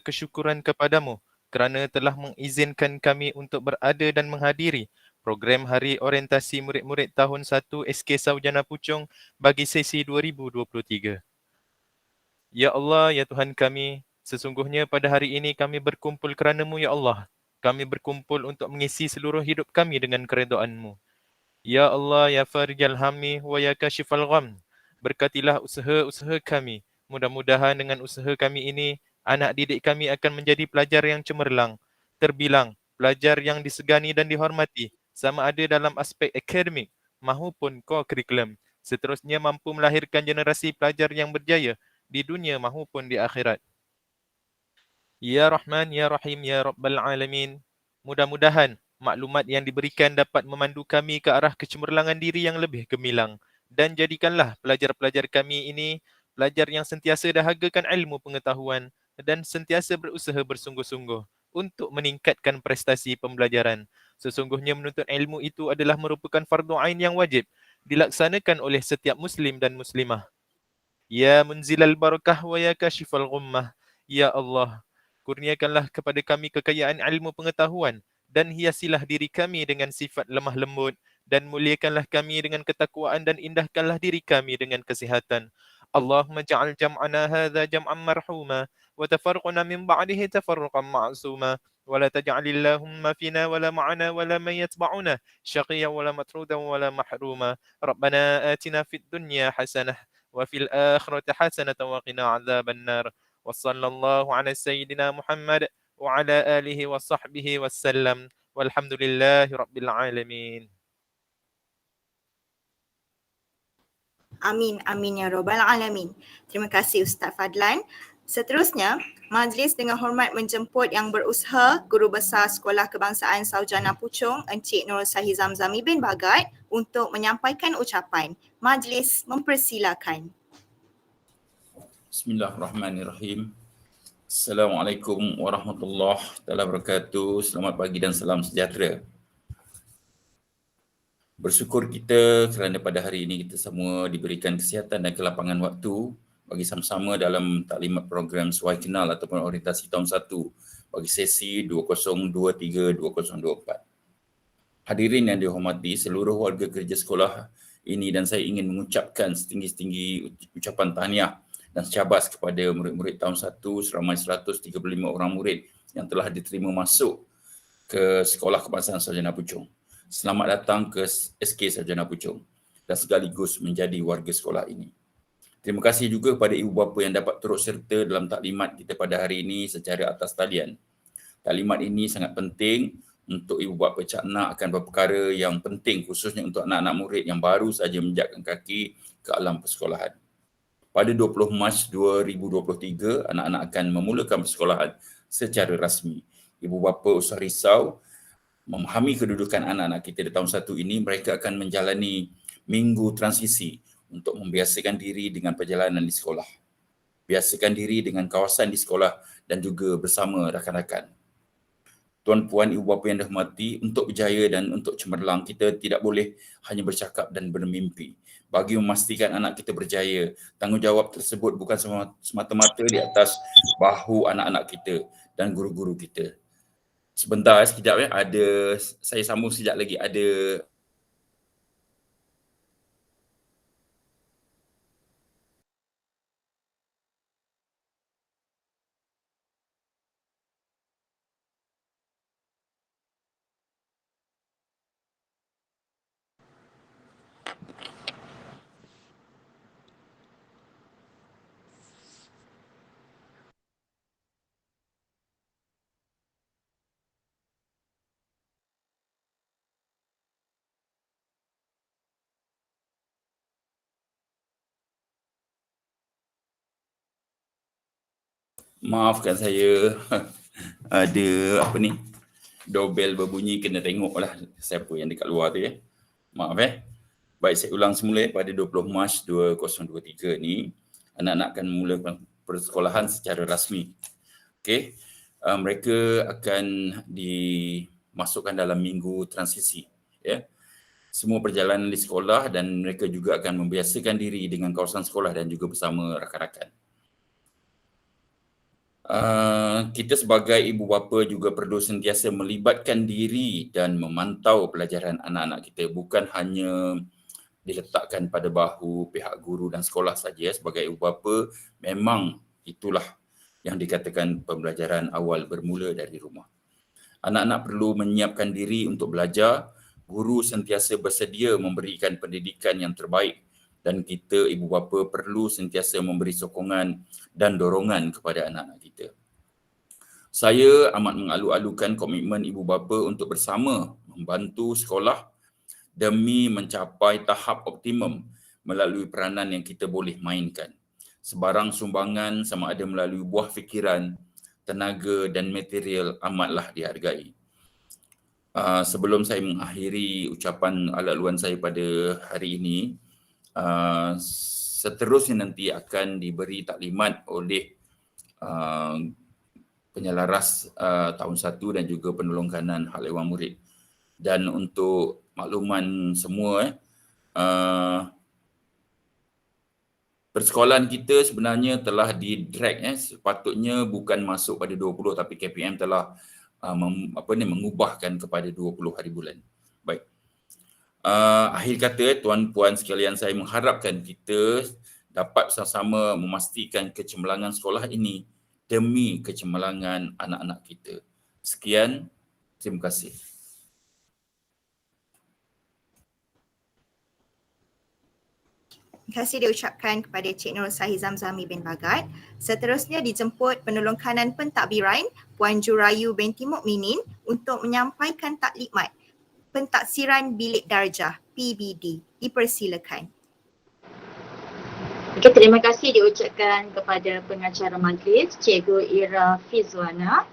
kesyukuran kepadamu kerana telah mengizinkan kami untuk berada dan menghadiri program Hari Orientasi Murid-Murid Tahun 1 SK Sarjana Puchong bagi sesi 2023. Ya Allah, ya Tuhan kami, sesungguhnya pada hari ini kami berkumpul kerana-Mu, ya Allah. Kami berkumpul untuk mengisi seluruh hidup kami dengan keredaan-Mu. Ya Allah, ya Farijal Hammi wa ya Kashifal Gham. Berkatilah usaha-usaha kami. Mudah-mudahan dengan usaha kami ini, anak didik kami akan menjadi pelajar yang cemerlang, terbilang, pelajar yang disegani dan dihormati, sama ada dalam aspek akademik maupun co-curriculum. Seterusnya mampu melahirkan generasi pelajar yang berjaya di dunia maupun di akhirat. Ya Rahman, Ya Rahim, Ya Rabbal Alamin. Mudah-mudahan maklumat yang diberikan dapat memandu kami ke arah kecemerlangan diri yang lebih gemilang. Dan jadikanlah pelajar-pelajar kami ini pelajar yang sentiasa dahagakan ilmu pengetahuan dan sentiasa berusaha bersungguh-sungguh untuk meningkatkan prestasi pembelajaran. Sesungguhnya menuntut ilmu itu adalah merupakan fardu ain yang wajib dilaksanakan oleh setiap Muslim dan Muslimah. Ya munzilal barakah wa ya kashifal ghummah. Ya Allah, kurniakanlah kepada kami kekayaan ilmu pengetahuan dan hiasilah diri kami dengan sifat lemah lembut dan muliakanlah kami dengan ketakwaan dan indahkanlah diri kami dengan kesihatan. Allahumma ja'al jam'ana hadha jam'an marhuma wa tafarruqana min ba'dihi tafarruqan ma'suma wa la taj'alillahumma fina wa la ma'ana wa la man yatba'una syaqiyyan wa la matrudan wa la mahruma. Rabbana atina fid dunya hasanah وفي الآخرة حسنة وقنا عذاب النار وصلى الله على سيدنا محمد وعلى آله وصحبه وسلم والحمد لله رب العالمين. Amin, amin ya Rabbal Alamin. Terima kasih Ustaz Fadlan. Seterusnya, majlis dengan hormat menjemput yang berusaha Guru Besar Sekolah Kebangsaan Sarjana Puchong Encik Nur Sahih Zamzami bin Bagat untuk menyampaikan ucapan. Majlis mempersilakan. Bismillahirrahmanirrahim. Assalamualaikum warahmatullahi wabarakatuh. Selamat pagi dan salam sejahtera. Bersyukur kita kerana pada hari ini kita semua diberikan kesihatan dan kelapangan waktu bagi sama-sama dalam taklimat program Suai Kenal ataupun orientasi tahun 1 bagi sesi 2022-2024. Hadirin yang dihormati seluruh warga kerja sekolah ini, dan saya ingin mengucapkan setinggi-tinggi ucapan tahniah dan syabas kepada murid-murid tahun 1 seramai 135 orang murid yang telah diterima masuk ke Sekolah Kebangsaan Sarjana Puchong. Selamat datang ke SK Sarjana Puchong dan sekaligus menjadi warga sekolah ini. Terima kasih juga kepada ibu bapa yang dapat turut serta dalam taklimat kita pada hari ini secara atas talian. Taklimat ini sangat penting untuk ibu bapa cakna akan perkara yang penting khususnya untuk anak-anak murid yang baru saja menjejakkan kaki ke alam persekolahan. Pada 20 Mac 2023, anak-anak akan memulakan persekolahan secara rasmi. Ibu bapa usah risau, memahami kedudukan anak-anak kita di tahun 1 ini, mereka akan menjalani minggu transisi untuk membiasakan diri dengan perjalanan di sekolah. Biasakan diri dengan kawasan di sekolah dan juga bersama rakan-rakan. Tuan-puan, ibu bapa yang dihormati, untuk berjaya dan untuk cemerlang, kita tidak boleh hanya bercakap dan bermimpi. Bagi memastikan anak kita berjaya, tanggungjawab tersebut bukan semata-mata di atas bahu anak-anak kita dan guru-guru kita. Sebentar, sekejap ya. Saya sambung sekejap lagi. Maafkan saya, ada doorbell berbunyi, kena tengoklah siapa yang dekat luar tu ya. Maaf Baik, saya ulang semula pada 20 Mac 2023 ni, anak-anak akan memulakan persekolahan secara rasmi. Okey, mereka akan dimasukkan dalam minggu transisi ya. Semua perjalanan di sekolah dan mereka juga akan membiasakan diri dengan kawasan sekolah dan juga bersama rakan-rakan. Kita sebagai ibu bapa juga perlu sentiasa melibatkan diri dan memantau pelajaran anak-anak kita, bukan hanya diletakkan pada bahu pihak guru dan sekolah saja. Sebagai ibu bapa, memang itulah yang dikatakan pembelajaran awal bermula dari rumah. Anak-anak perlu menyiapkan diri untuk belajar, guru sentiasa bersedia memberikan pendidikan yang terbaik dan kita ibu bapa perlu sentiasa memberi sokongan dan dorongan kepada anak-anak kita. Saya amat mengalu-alukan komitmen ibu bapa untuk bersama membantu sekolah demi mencapai tahap optimum melalui peranan yang kita boleh mainkan. Sebarang sumbangan sama ada melalui buah fikiran, tenaga dan material amatlah dihargai. Sebelum saya mengakhiri ucapan ala-luan saya pada hari ini, seterusnya nanti akan diberi taklimat oleh penyelaras tahun 1 dan juga penolong kanan hak ehwal murid. Dan untuk makluman semua, persekolahan kita sebenarnya telah di-drag, sepatutnya bukan masuk pada 20 tapi KPM telah mengubahkan kepada 20 hari bulan. Baik. Akhir kata, tuan-puan sekalian, saya mengharapkan kita dapat sama-sama memastikan kecemerlangan sekolah ini demi kecemerlangan anak-anak kita. Sekian, terima kasih. Terima kasih diucapkan kepada Cik Nur Sahih Zamzami bin Bagat. Seterusnya dijemput penolong kanan pentadbiran Puan Jurayu binti Mukminin untuk menyampaikan taklimat pentaksiran bilik darjah PBD. Dipersilakan. Okey, terima kasih diucapkan kepada pengacara majlis Cikgu Ira Fizwana.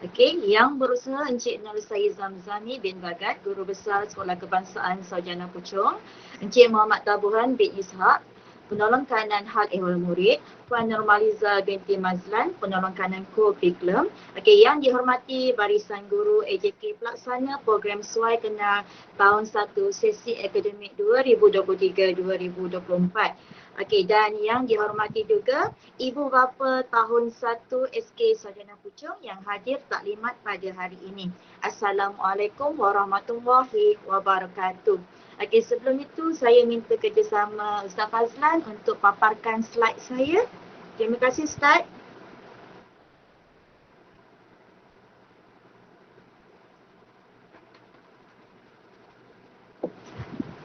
Okey, yang berusaha Encik Nur Sahih Zamzami bin Bagat, Guru Besar Sekolah Kebangsaan Sarjana Puchong, Encik Muhammad Tabuhan bin Ishak, Penolong Kanan Hak Ehwal Murid, Puan Normaliza binti Mazlan, Penolong Kanan Ko-Piklem. Okey, yang dihormati barisan guru AJK Pelaksana Program Suai Kenal tahun 1 sesi akademik 2023-2024. Okey, dan yang dihormati juga ibu bapa tahun 1 SK Sarjana Puchong yang hadir taklimat pada hari ini. Assalamualaikum warahmatullahi wabarakatuh. Okey, sebelum itu saya minta kerjasama Ustaz Fazlan untuk paparkan slide saya. Terima kasih Ustaz.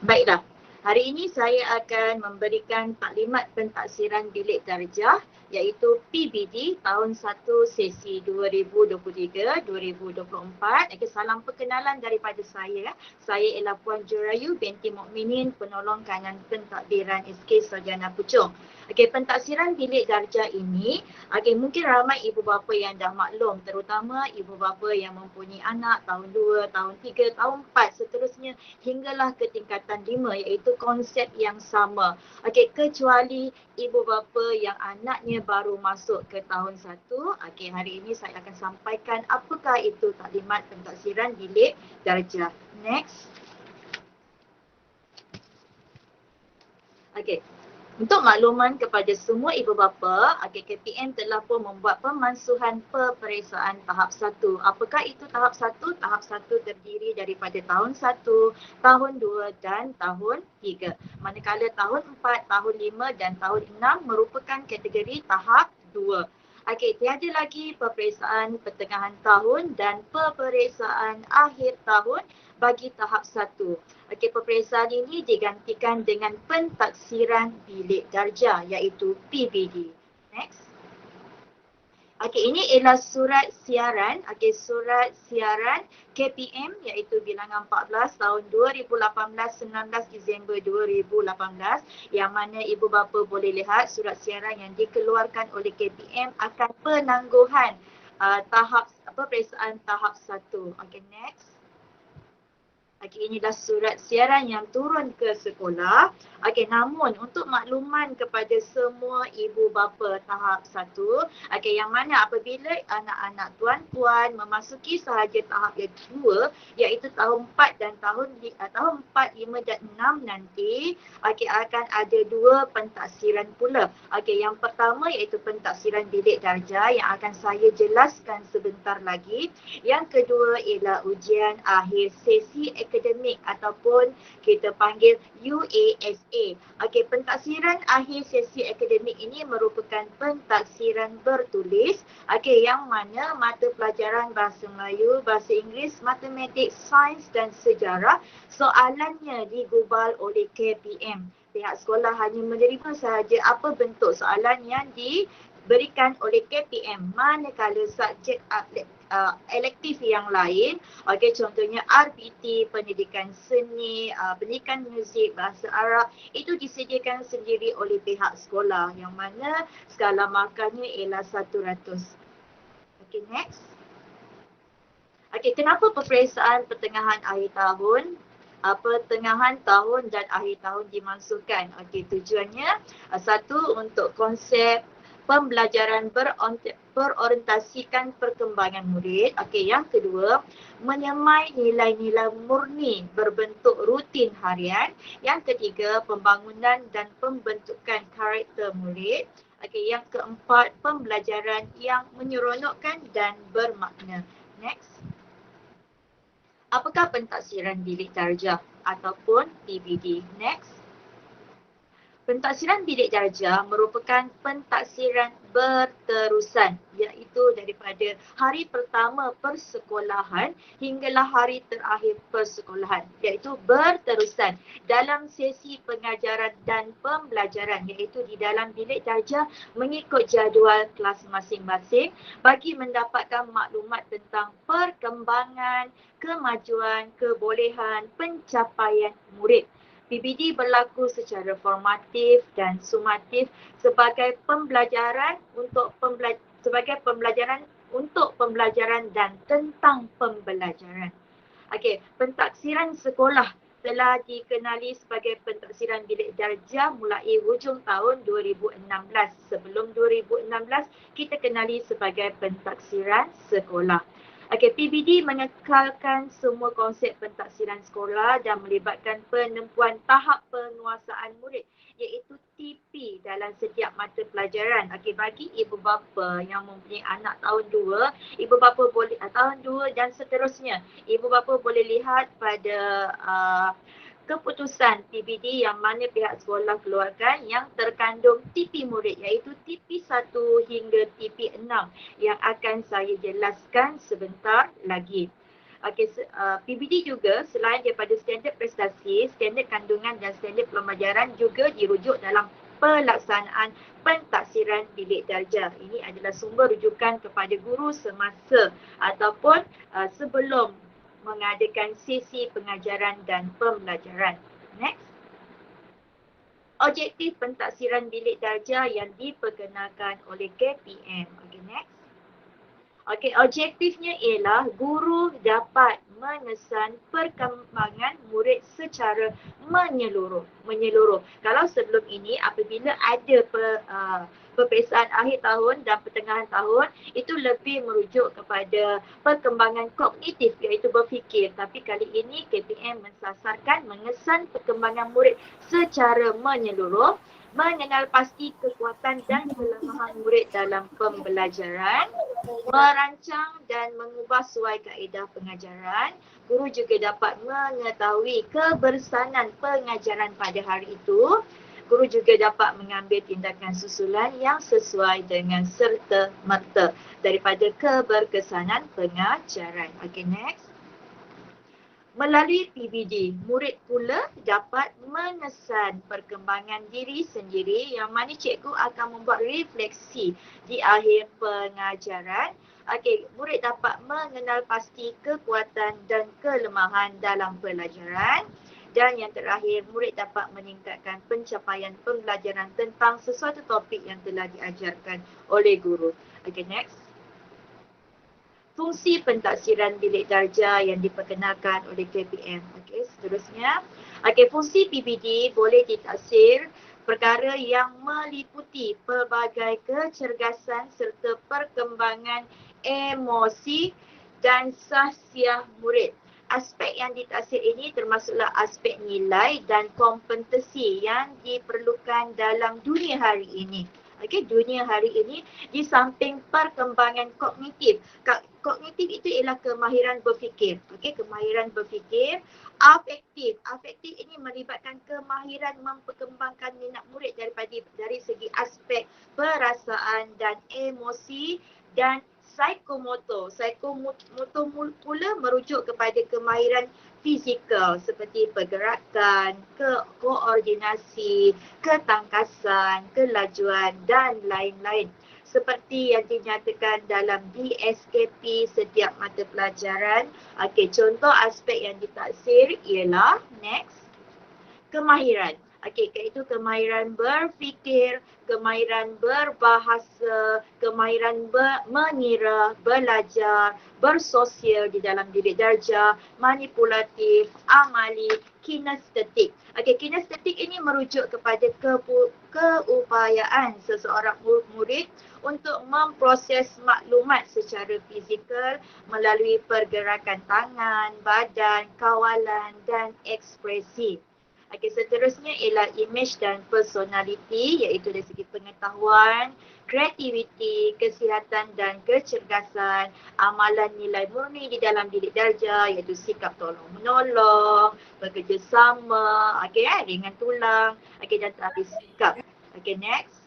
Baiklah. Hari ini saya akan memberikan taklimat pentaksiran bilik darjah iaitu PBD tahun 1 sesi 2023-2024. Okey, salam perkenalan daripada saya. Saya ialah Puan Jurayu binti Mukminin, penolong kanan pentadbiran SK Sarjana Puchong. Okey, pentaksiran bilik darjah ini, mungkin ramai ibu bapa yang dah maklum, terutama ibu bapa yang mempunyai anak tahun 2, tahun 3, tahun 4 seterusnya hinggalah ke tingkatan 5, iaitu konsep yang sama. Okey, kecuali ibu bapa yang anaknya baru masuk ke tahun 1. Okey, hari ini saya akan sampaikan apakah itu taklimat pentaksiran bilik darjah. Next. Okey. Untuk makluman kepada semua ibu bapa, KPM telah pun membuat pemansuhan peperiksaan tahap 1. Apakah itu tahap 1? Tahap 1 terdiri daripada tahun 1, tahun 2 dan tahun 3. Manakala tahun 4, tahun 5 dan tahun 6 merupakan kategori tahap 2. Okey, tiada lagi peperiksaan pertengahan tahun dan peperiksaan akhir tahun bagi tahap 1. Okey, peperiksaan ini digantikan dengan pentaksiran bilik darjah iaitu PBD. Next. Okey, ini ialah surat siaran. Okey, surat siaran KPM iaitu bilangan 14 tahun 2018 19 Disember 2018 yang mana ibu bapa boleh lihat surat siaran yang dikeluarkan oleh KPM akan penangguhan tahap peperiksaan tahap 1. Okey, next. Okey, inilah surat siaran yang turun ke sekolah. Okey, namun untuk makluman kepada semua ibu bapa tahap 1, okey, yang mana apabila anak-anak tuan-puan memasuki sahaja tahap yang 2, iaitu tahun 4 dan tahun 4, 5 dan 6 nanti, okey, akan ada 2 pentaksiran pula. Okey, yang pertama iaitu pentaksiran bilik darjah yang akan saya jelaskan sebentar lagi. Yang kedua ialah ujian akhir sesi akademik ataupun kita panggil UASA. Okey, pentaksiran akhir sesi akademik ini merupakan pentaksiran bertulis. Okey, yang mana mata pelajaran bahasa Melayu, bahasa Inggeris, matematik, sains dan sejarah soalannya digubal oleh KPM. Pihak sekolah hanya menerima sahaja apa bentuk soalan yang diberikan oleh KPM, manakala subjek elektif yang lain, okey, contohnya RPT, pendidikan seni, pendidikan muzik, bahasa Arab, itu disediakan sendiri oleh pihak sekolah yang mana skala markahnya ialah 100. Okey, next. Okey, kenapa peperiksaan pertengahan akhir tahun, pertengahan tahun dan akhir tahun dimasukkan? Okey, tujuannya satu, untuk konsep pembelajaran berorientasikan perkembangan murid. Okey, yang kedua, menyemai nilai-nilai murni berbentuk rutin harian. Yang ketiga, pembangunan dan pembentukan karakter murid. Okey, yang keempat, pembelajaran yang menyeronokkan dan bermakna. Next. Apakah pentaksiran bilik darjah ataupun PBD? Next. Pentaksiran bilik darjah merupakan pentaksiran berterusan, iaitu daripada hari pertama persekolahan hinggalah hari terakhir persekolahan, iaitu berterusan dalam sesi pengajaran dan pembelajaran, iaitu di dalam bilik darjah mengikut jadual kelas masing-masing bagi mendapatkan maklumat tentang perkembangan, kemajuan, kebolehan, pencapaian murid. PBD berlaku secara formatif dan sumatif sebagai pembelajaran untuk pembelajaran dan tentang pembelajaran. Okey, pentaksiran sekolah telah dikenali sebagai pentaksiran bilik darjah mulai hujung tahun 2016. Sebelum 2016, kita kenali sebagai pentaksiran sekolah. Okey, PBD mengekalkan semua konsep pentaksiran sekolah dan melibatkan penempuan tahap penguasaan murid, iaitu TP dalam setiap mata pelajaran. Okey, bagi ibu bapa yang mempunyai anak tahun 2, ibu bapa boleh tahun 2 dan seterusnya, ibu bapa boleh lihat pada keputusan PBD yang mana pihak sekolah keluarkan yang terkandung TP murid, iaitu TP 1 hingga TP 6 yang akan saya jelaskan sebentar lagi. Okey, PBD juga selain daripada standard prestasi, standard kandungan dan standard pembelajaran juga dirujuk dalam pelaksanaan pentaksiran bilik darjah. Ini adalah sumber rujukan kepada guru semasa ataupun sebelum mengadakan sesi pengajaran dan pembelajaran. Next. Objektif pentaksiran bilik darjah yang diperkenalkan oleh KPM. Okay, next. Okey, objektifnya ialah guru dapat mengesan perkembangan murid secara menyeluruh. Kalau sebelum ini apabila ada peperiksaan akhir tahun dan pertengahan tahun, itu lebih merujuk kepada perkembangan kognitif, iaitu berfikir. Tapi kali ini KPM mensasarkan mengesan perkembangan murid secara menyeluruh, mengenal pasti kekuatan dan kelemahan murid dalam pembelajaran, merancang dan mengubah suai kaedah pengajaran. Guru juga dapat mengetahui kebersanan pengajaran pada hari itu. Guru juga dapat mengambil tindakan susulan yang sesuai dengan serta-merta daripada keberkesanan pengajaran. Okay, next. Melalui PBD, murid pula dapat mengesan perkembangan diri sendiri yang mana cikgu akan membuat refleksi di akhir pengajaran. Okey, murid dapat mengenal pasti kekuatan dan kelemahan dalam pelajaran. Dan yang terakhir, murid dapat meningkatkan pencapaian pembelajaran tentang sesuatu topik yang telah diajarkan oleh guru. Okey, next. fungsi pentaksiran bilik darjah yang diperkenalkan oleh KPM. Okey, seterusnya. Okey, fungsi PBD boleh ditaksir perkara yang meliputi pelbagai kecergasan serta perkembangan emosi dan sahsiah murid. Aspek yang ditaksir ini termasuklah aspek nilai dan kompetensi yang diperlukan dalam dunia hari ini. Okey, dunia hari ini di samping perkembangan kognitif. Kognitif itu ialah kemahiran berfikir. Okey, kemahiran berfikir. Afektif. Afektif ini melibatkan kemahiran memperkembangkan minat murid dari segi aspek perasaan dan emosi dan psikomotor. Psikomotor pula merujuk kepada kemahiran fizikal seperti pergerakan, koordinasi, ketangkasan, kelajuan dan lain-lain. Seperti yang dinyatakan dalam DSKP setiap mata pelajaran. Okey, contoh aspek yang ditaksir ialah next, kemahiran. Okey, iaitu kemahiran berfikir, kemahiran berbahasa, kemahiran mengira, belajar, bersosial di dalam bilik darjah, manipulatif, amali, kinestetik. Okey, kinestetik ini merujuk kepada keupayaan seseorang murid untuk memproses maklumat secara fizikal melalui pergerakan tangan, badan, kawalan dan ekspresi. Okey, seterusnya ialah image dan personality, iaitu dari segi pengetahuan, kreativiti, kesihatan dan kecergasan, amalan nilai murni di dalam bilik darjah, iaitu sikap tolong menolong, bekerjasama, ringan tulang, dan terapi sikap. Okey, next.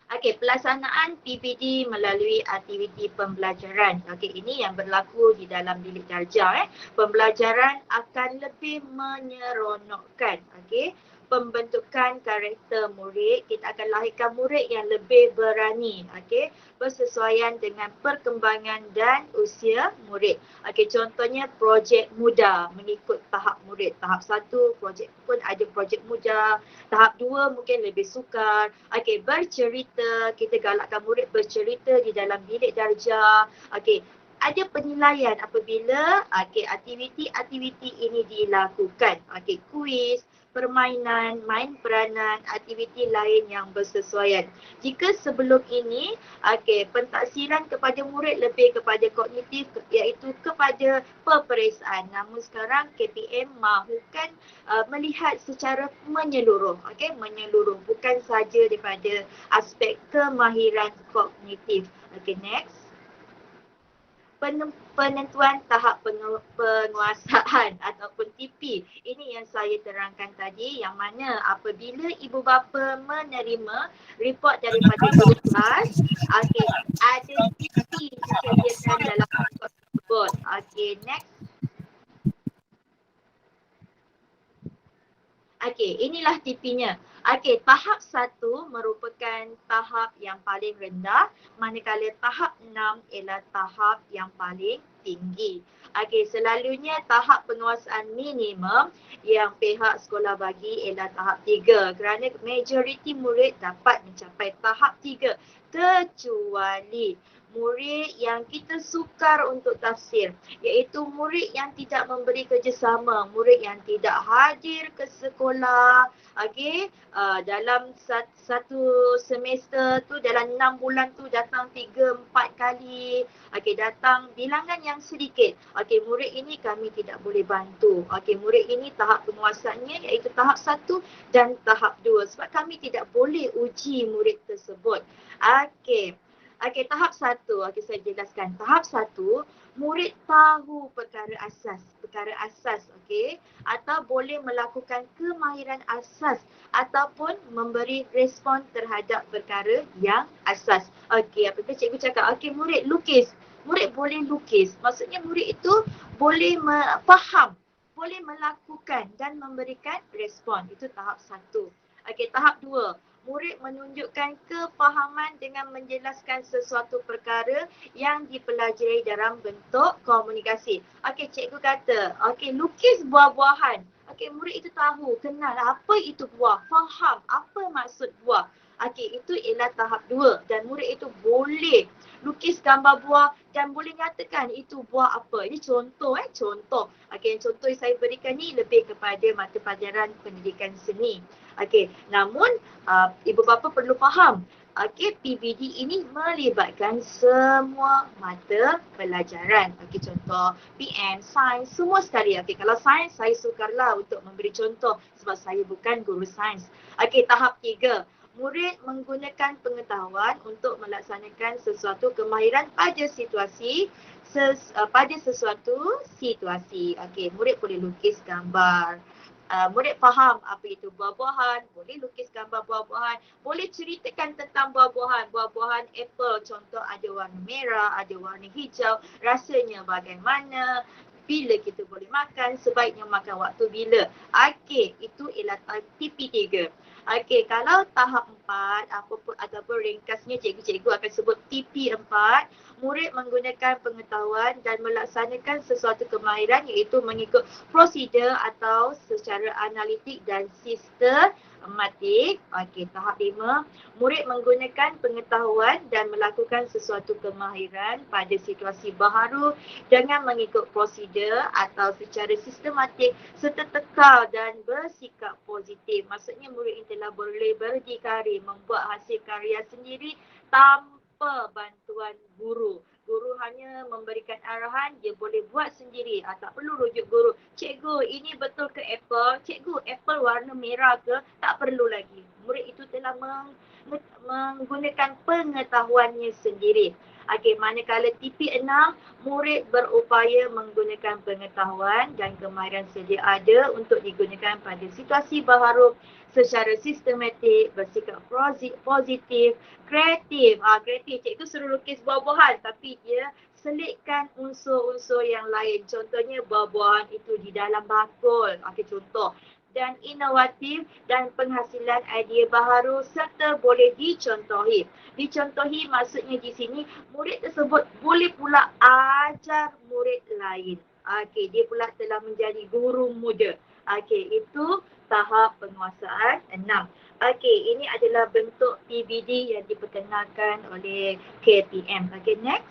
Okey, pelaksanaan PBD melalui aktiviti pembelajaran. Okey, ini yang berlaku di dalam bilik darjah. Pembelajaran akan lebih menyeronokkan. Okey, pembentukan karakter murid, kita akan lahirkan murid yang lebih berani. Okey, bersesuaian dengan perkembangan dan usia murid. Okey, contohnya projek muda mengikut tahap murid. Tahap 1 projek pun ada projek muda. Tahap 2 mungkin lebih sukar. Okey, bercerita, kita galakkan murid bercerita di dalam bilik darjah. Okey, ada penilaian apabila aktiviti-aktiviti ini dilakukan. Okey, kuis, permainan, main peranan, aktiviti lain yang bersesuaian. Jika sebelum ini, pentaksiran kepada murid lebih kepada kognitif, iaitu kepada peperiksaan. Namun sekarang KPM mahukan melihat secara menyeluruh. Okey, menyeluruh, bukan saja daripada aspek kemahiran kognitif. Okey, next. Penentuan tahap penguasaan ataupun TP. Ini yang saya terangkan tadi, yang mana apabila ibu bapa menerima report daripada guru kelas, ada TP disediakan dalam report tersebut. Okey, next. Okey, inilah TP-nya. Okey, tahap 1 merupakan tahap yang paling rendah, manakala tahap 6 ialah tahap yang paling tinggi. Okey, selalunya tahap penguasaan minimum yang pihak sekolah bagi ialah tahap 3 kerana majoriti murid dapat mencapai tahap 3 kecuali murid yang kita sukar untuk tafsir, iaitu murid yang tidak memberi kerjasama, murid yang tidak hadir ke sekolah. Dalam satu semester tu, dalam 6 bulan tu datang 3-4 kali. Datang bilangan yang sedikit. Murid ini kami tidak boleh bantu. Murid ini tahap penguasaannya iaitu tahap 1 dan tahap 2 sebab kami tidak boleh uji murid tersebut. Tahap 1, saya jelaskan. Tahap 1, murid tahu perkara asas, atau boleh melakukan kemahiran asas ataupun memberi respon terhadap perkara yang asas. Apabila cikgu cakap, murid lukis. Murid boleh lukis. Maksudnya murid itu boleh faham, boleh melakukan dan memberikan respon. Itu tahap 1. Tahap 2. Murid menunjukkan kefahaman dengan menjelaskan sesuatu perkara yang dipelajari dalam bentuk komunikasi. Cikgu kata, lukis buah-buahan. Murid itu tahu, kenal apa itu buah, faham apa maksud buah. Itu ialah tahap 2 dan murid itu boleh lukis gambar buah dan boleh nyatakan itu buah apa. Ini contoh contoh. Okey, contoh yang saya berikan ni lebih kepada mata pelajaran pendidikan seni. Okey, namun ibu bapa perlu faham, okey, PBD ini melibatkan semua mata pelajaran. Okey, contoh PM, sains, semua sekali. Okey, kalau sains saya sukarlah untuk memberi contoh sebab saya bukan guru sains. Okey, tahap 3. Murid menggunakan pengetahuan untuk melaksanakan sesuatu kemahiran pada sesuatu situasi. Okey, murid boleh lukis gambar. Murid faham apa itu buah-buahan, boleh lukis gambar buah-buahan, boleh ceritakan tentang buah-buahan. Buah-buahan apple contoh ada warna merah, ada warna hijau, rasanya bagaimana, bila kita boleh makan, sebaiknya makan waktu bila. Okey, itu ialah TP3. Okey, kalau tahap 4 ataupun ringkasnya cikgu-cikgu akan sebut TP4, murid menggunakan pengetahuan dan melaksanakan sesuatu kemahiran iaitu mengikut prosedur atau secara analitik dan sistematik. Okey, tahap 5, murid menggunakan pengetahuan dan melakukan sesuatu kemahiran pada situasi baharu dengan mengikut prosedur atau secara sistematik serta tekal dan bersikap positif. Maksudnya murid ini telah boleh berdikari membuat hasil karya sendiri tanpa bantuan guru. Guru hanya memberikan arahan, dia boleh buat sendiri. Tak perlu rujuk guru. Cikgu, ini betul ke apple? Cikgu, apple warna merah ke? Tak perlu lagi. Murid itu telah menggunakan pengetahuannya sendiri. Okey, manakala TP6, murid berupaya menggunakan pengetahuan dan kemahiran sedia ada untuk digunakan pada situasi baharu secara sistematik, bersikap positif, kreatif. Kreatif, cikgu suruh lukis buah-buahan tapi dia selitkan unsur-unsur yang lain. Contohnya buah-buahan itu di dalam bakul. Okey, contoh. Dan inovatif dan penghasilan idea baharu serta boleh dicontohi. Dicontohi maksudnya di sini murid tersebut boleh pula ajar murid lain. Okey, dia pula telah menjadi guru muda. Okey, itu tahap penguasaan 6. Okey, ini adalah bentuk PBD yang diperkenalkan oleh KPM. Okey, next.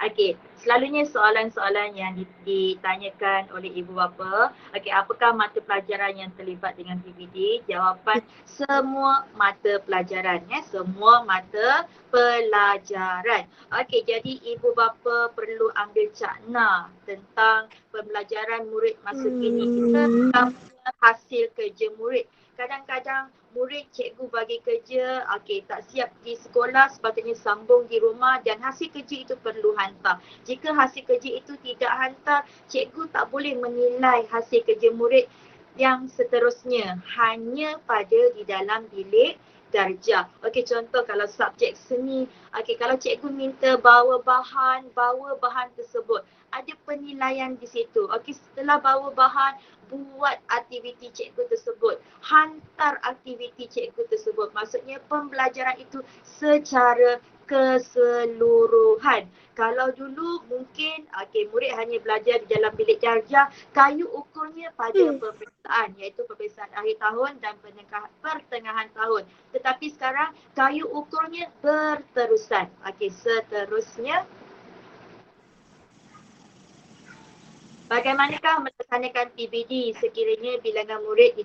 Okey, selalunya soalan-soalan yang ditanyakan oleh ibu bapa, okey, apakah mata pelajaran yang terlibat dengan PBD? Jawapan semua mata pelajaran, semua mata pelajaran. Okey, jadi ibu bapa perlu ambil cakna tentang pembelajaran murid masa kini. Kita tahu hasil kerja murid. Kadang-kadang murid cikgu bagi kerja, okey, tak siap di sekolah, sepatutnya sambung di rumah dan hasil kerja itu perlu hantar. Jika hasil kerja itu tidak hantar, cikgu tak boleh menilai hasil kerja murid yang seterusnya hanya pada di dalam bilik darjah. Okey, contoh kalau subjek seni, okey, kalau cikgu minta bawa bahan tersebut, ada penilaian di situ. Okey, setelah bawa bahan, buat aktiviti cikgu tersebut, hantar aktiviti cikgu tersebut. Maksudnya pembelajaran itu secara keseluruhan. Kalau dulu mungkin murid hanya belajar di dalam bilik darjah, kayu ukurnya pada peperiksaan, iaitu peperiksaan akhir tahun dan pertengahan tahun. Tetapi sekarang kayu ukurnya berterusan. Seterusnya, bagaimanakah melaksanakan PBD sekiranya bilangan murid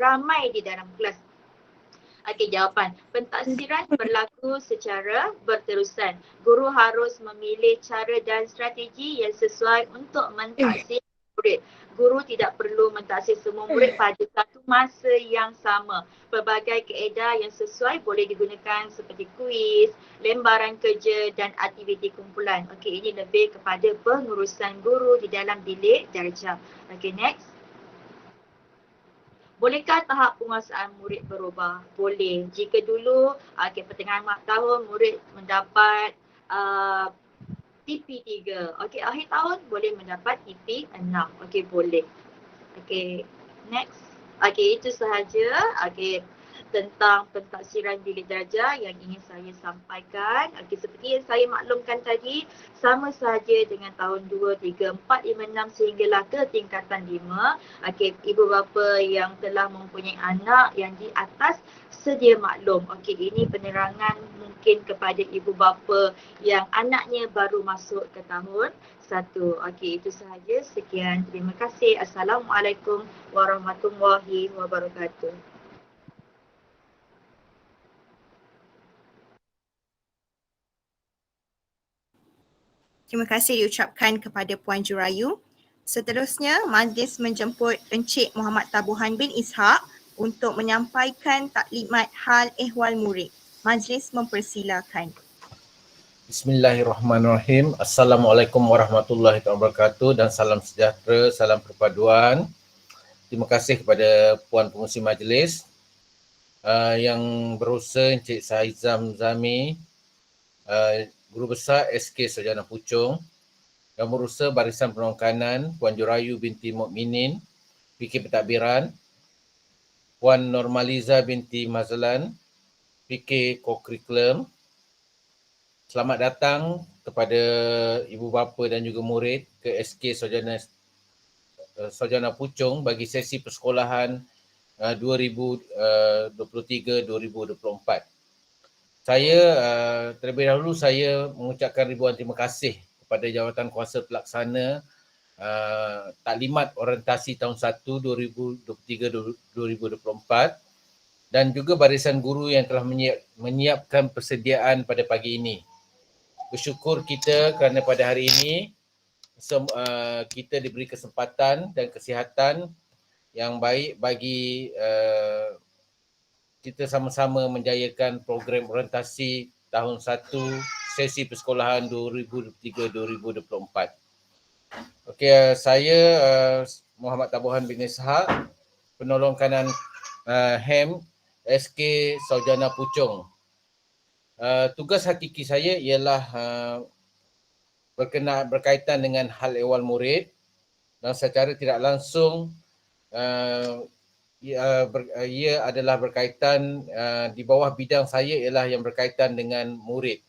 ramai di dalam kelas? Okey, jawapan. Pentaksiran berlaku secara berterusan. Guru harus memilih cara dan strategi yang sesuai untuk mentaksir murid. Guru tidak perlu mentaksir semua murid pada satu masa yang sama. Pelbagai kaedah yang sesuai boleh digunakan seperti kuis, lembaran kerja dan aktiviti kumpulan. Okey, ini lebih kepada pengurusan guru di dalam bilik darjah. Okey, next. Bolehkah tahap penguasaan murid berubah? Boleh. Jika dulu pertengahan tahun murid mendapat TP3. Okey, akhir tahun boleh mendapat TP6. Okey, boleh. Okey, next. Okey, itu sahaja. Okey, tentang pentaksiran bilik darjah yang ingin saya sampaikan. Okey, seperti yang saya maklumkan tadi, sama saja dengan tahun 2, 3, 4, 5, 6 sehinggalah ke tingkatan 5. Okey, ibu bapa yang telah mempunyai anak yang di atas sedia maklum. Okey, ini penerangan mungkin kepada ibu bapa yang anaknya baru masuk ke tahun 1. Okey, itu sahaja. Sekian. Terima kasih. Assalamualaikum warahmatullahi wabarakatuh. Terima kasih diucapkan kepada Puan Jurayu. Seterusnya, majlis menjemput Encik Muhammad Tabuhan bin Ishak untuk menyampaikan taklimat hal ehwal murid. Majlis mempersilakan. Bismillahirrahmanirrahim. Assalamualaikum warahmatullahi wabarakatuh dan salam sejahtera, salam perpaduan. Terima kasih kepada Puan Pengurusi Majlis yang berusaha Encik Sahizam Zami, Guru Besar SK Sarjana Puchong, yang berusaha Barisan Penongkanan Puan Jurayu binti Mukminin, PK Pentadbiran, Puan Normaliza binti Mazlan, PK Co-Curriculum. Selamat datang kepada ibu bapa dan juga murid ke SK Sarjana Puchong bagi sesi persekolahan 2023-2024. Saya terlebih dahulu saya mengucapkan ribuan terima kasih kepada Jawatan Kuasa Pelaksana Taklimat Orientasi tahun 1 2023-2024 dan juga barisan guru yang telah menyiapkan persediaan pada pagi ini. Bersyukur kita kerana pada hari ini kita diberi kesempatan dan kesihatan yang baik bagi kita sama-sama menjayakan program orientasi tahun 1 sesi persekolahan 2023-2024. Okey, saya Muhammad Tabuhan bin Ishak, penolong kanan HEM SK Sarjana Puchong. Tugas hakiki saya ialah berkaitan dengan hal ehwal murid dan secara tidak langsung ia adalah berkaitan di bawah bidang saya ialah yang berkaitan dengan murid.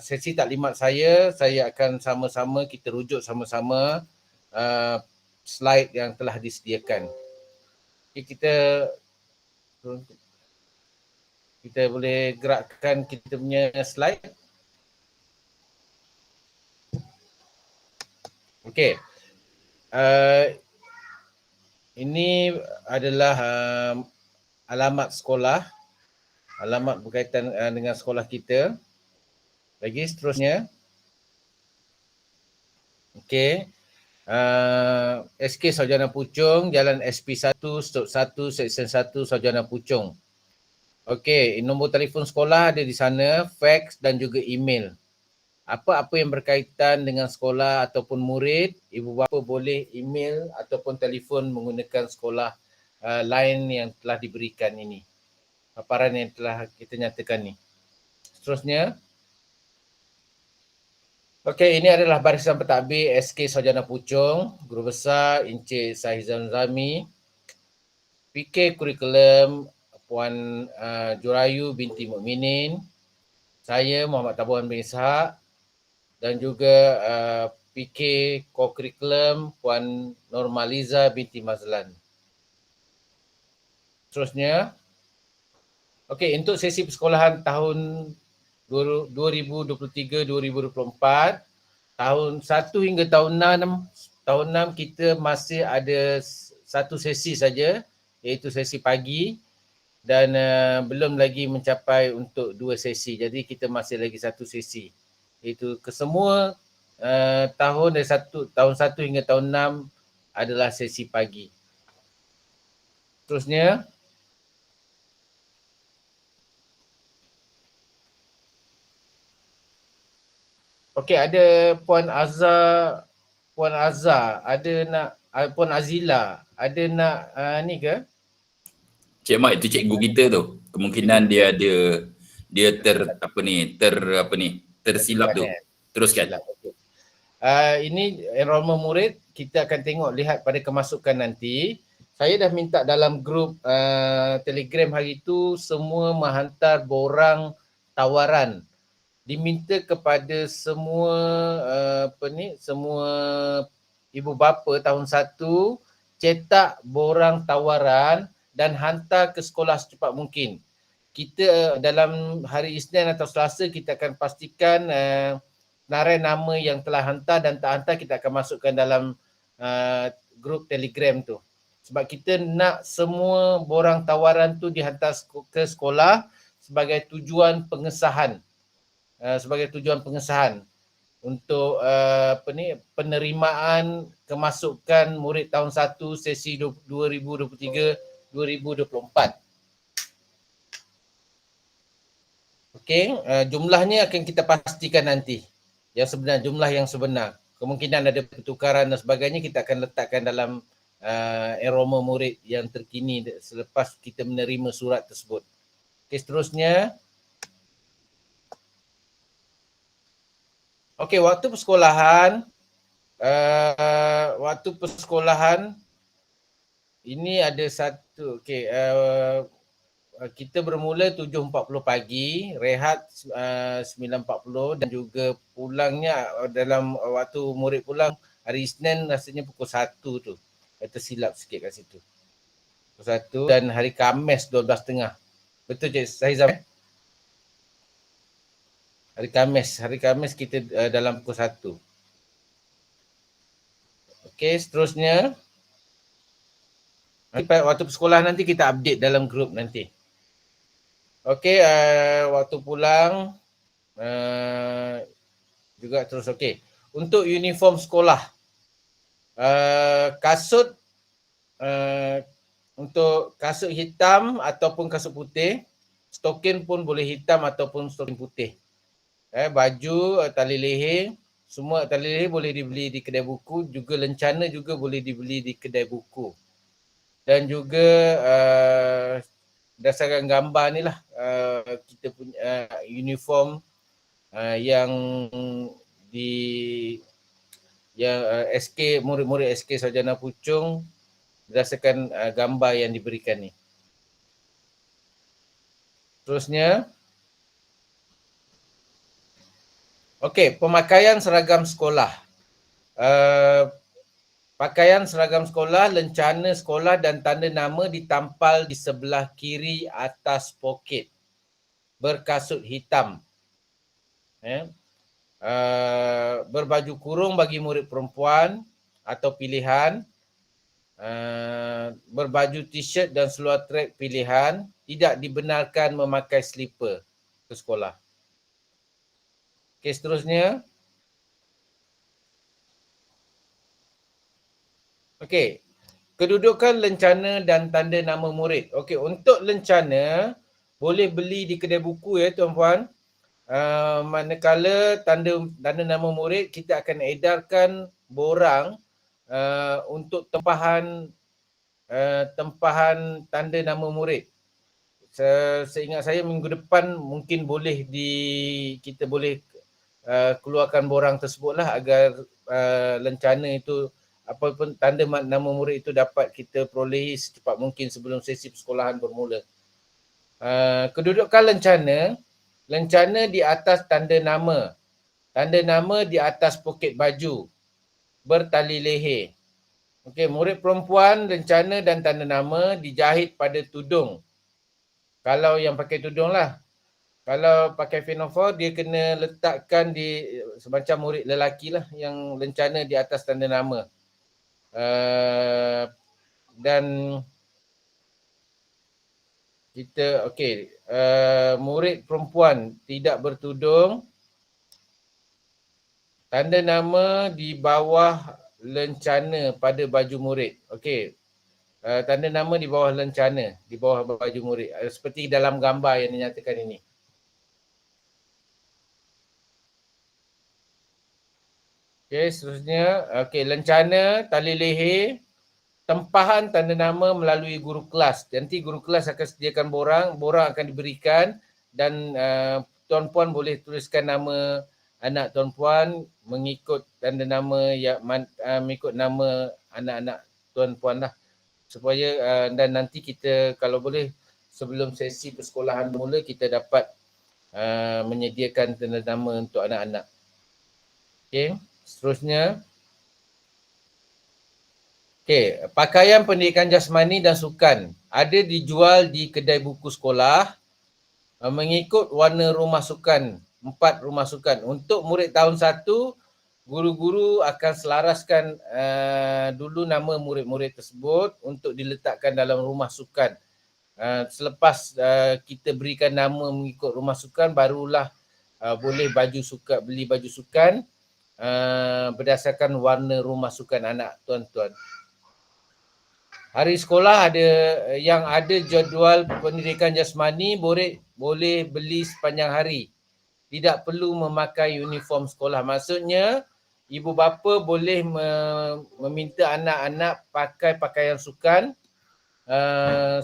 Sesi taklimat saya akan sama-sama kita rujuk sama-sama slide yang telah disediakan. Okay, kita boleh gerakkan kita punya slide. Okey. Ini adalah alamat sekolah, alamat berkaitan dengan sekolah kita. Lagi seterusnya. Okey. SK Sarjana Puchong, Jalan SP1, Stop 1, Seksyen 1, Sarjana Puchong. Okey, nombor telefon sekolah ada di sana, fax dan juga email. Apa-apa yang berkaitan dengan sekolah ataupun murid, ibu bapa boleh email ataupun telefon menggunakan sekolah lain yang telah diberikan ini. Paparan yang telah kita nyatakan ni. Seterusnya. Okey, ini adalah barisan pentadbir SK Sarjana Puchong, Guru Besar Encik Sahizam Zami, PK Curriculum Puan Jurayu binti Mukminin, saya Muhammad Tabuhan bin Ishak, dan juga PK Co-Curriculum Puan Normaliza binti Mazlan. Seterusnya. Okey, untuk sesi persekolahan tahun 2023-2024, tahun 1 hingga tahun 6 kita masih ada satu sesi saja, iaitu sesi pagi dan belum lagi mencapai untuk 2 sesi. Jadi kita masih lagi satu sesi. Iaitu kesemua tahun dari tahun 1 hingga tahun 6 adalah sesi pagi. Terusnya. Okey, ada Puan Azza, ada nak Puan Azila, ada nak ni ke? Cik Mat, itu cikgu kita tu. Kemungkinan dia tersilap tu. Teruskan. Ini enrolment murid, kita akan lihat pada kemasukan nanti. saya dah minta dalam grup Telegram hari itu semua menghantar borang tawaran. Diminta kepada semua semua ibu bapa tahun 1 cetak borang tawaran dan hantar ke sekolah secepat mungkin. Kita dalam hari Isnin atau Selasa kita akan pastikan senarai nama yang telah hantar dan tak hantar kita akan masukkan dalam grup Telegram tu. Sebab kita nak semua borang tawaran tu dihantar ke sekolah sebagai tujuan pengesahan. Untuk penerimaan kemasukan murid tahun 1 sesi 2023-2024. Okey, jumlahnya akan kita pastikan nanti. Jumlah yang sebenar. Kemungkinan ada pertukaran dan sebagainya kita akan letakkan dalam enrolment murid yang terkini selepas kita menerima surat tersebut. Okey, seterusnya. Okey, waktu persekolahan ini ada satu, kita bermula 7.40 pagi, rehat 9.40 dan juga pulangnya dalam waktu murid pulang hari Isnin rasanya pukul 1 tu. Tersilap sikit kat situ. Pukul 1 dan hari Khamis 12.30. Betul Cik Sahizam? Hari Khamis kita dalam pukul 1. Okey, seterusnya. Waktu sekolah nanti kita update dalam grup nanti. Okey, waktu pulang juga terus okey. Untuk uniform sekolah. Kasut untuk kasut hitam ataupun kasut putih. Stokin pun boleh hitam ataupun stokin putih. Baju, tali leher, semua tali leher boleh dibeli di kedai buku, juga lencana juga boleh dibeli di kedai buku. Dan juga berdasarkan gambar ni lah kita punya uniform yang SK, murid-murid SK Sarjana Puchong berdasarkan gambar yang diberikan ni. Terusnya, okey, pemakaian seragam sekolah. Pakaian seragam sekolah, lencana sekolah dan tanda nama ditampal di sebelah kiri atas poket. Berkasut hitam. Berbaju kurung bagi murid perempuan atau pilihan. Berbaju t-shirt dan seluar trek pilihan. Tidak dibenarkan memakai slipper ke sekolah. Okey, seterusnya. Okey, kedudukan lencana dan tanda nama murid. Okey, untuk lencana boleh beli di kedai buku ya tuan-puan. Manakala tanda nama murid kita akan edarkan borang untuk tempahan tanda nama murid. Seingat saya minggu depan mungkin boleh kita boleh keluarkan borang tersebutlah agar lencana itu apapun tanda nama murid itu dapat kita perolehi secepat mungkin sebelum sesi persekolahan bermula. Kedudukan lencana di atas tanda nama di atas poket baju, bertali leher. Okey, murid perempuan lencana dan tanda nama dijahit pada tudung. Kalau yang pakai tudung lah. Kalau pakai pinafore dia kena letakkan di semacam murid lelaki lah yang lencana di atas tanda nama. Dan kita murid perempuan tidak bertudung, tanda nama di bawah lencana pada baju murid. Okey. Tanda nama di bawah lencana, di bawah baju murid. Seperti dalam gambar yang dinyatakan ini. Okey, seterusnya. Okey, lencana, tali leher, tempahan tanda nama melalui guru kelas. Nanti guru kelas akan sediakan borang akan diberikan dan tuan-puan boleh tuliskan nama anak tuan-puan mengikut tanda nama yang mengikut nama anak-anak tuan-puan lah. supaya dan nanti kita kalau boleh sebelum sesi persekolahan bermula kita dapat menyediakan tanda nama untuk anak-anak. Okey, seterusnya. Okey, pakaian pendidikan jasmani dan sukan ada dijual di kedai buku sekolah mengikut warna rumah sukan, 4 rumah sukan. Untuk murid tahun 1, guru-guru akan selaraskan dulu nama murid-murid tersebut untuk diletakkan dalam rumah sukan. Selepas kita berikan nama mengikut rumah sukan, barulah boleh beli baju sukan berdasarkan warna rumah sukan anak tuan-tuan. Hari sekolah yang ada jadual pendidikan jasmani boleh beli sepanjang hari. Tidak perlu memakai uniform sekolah. Maksudnya ibu bapa boleh meminta anak-anak pakai pakaian sukan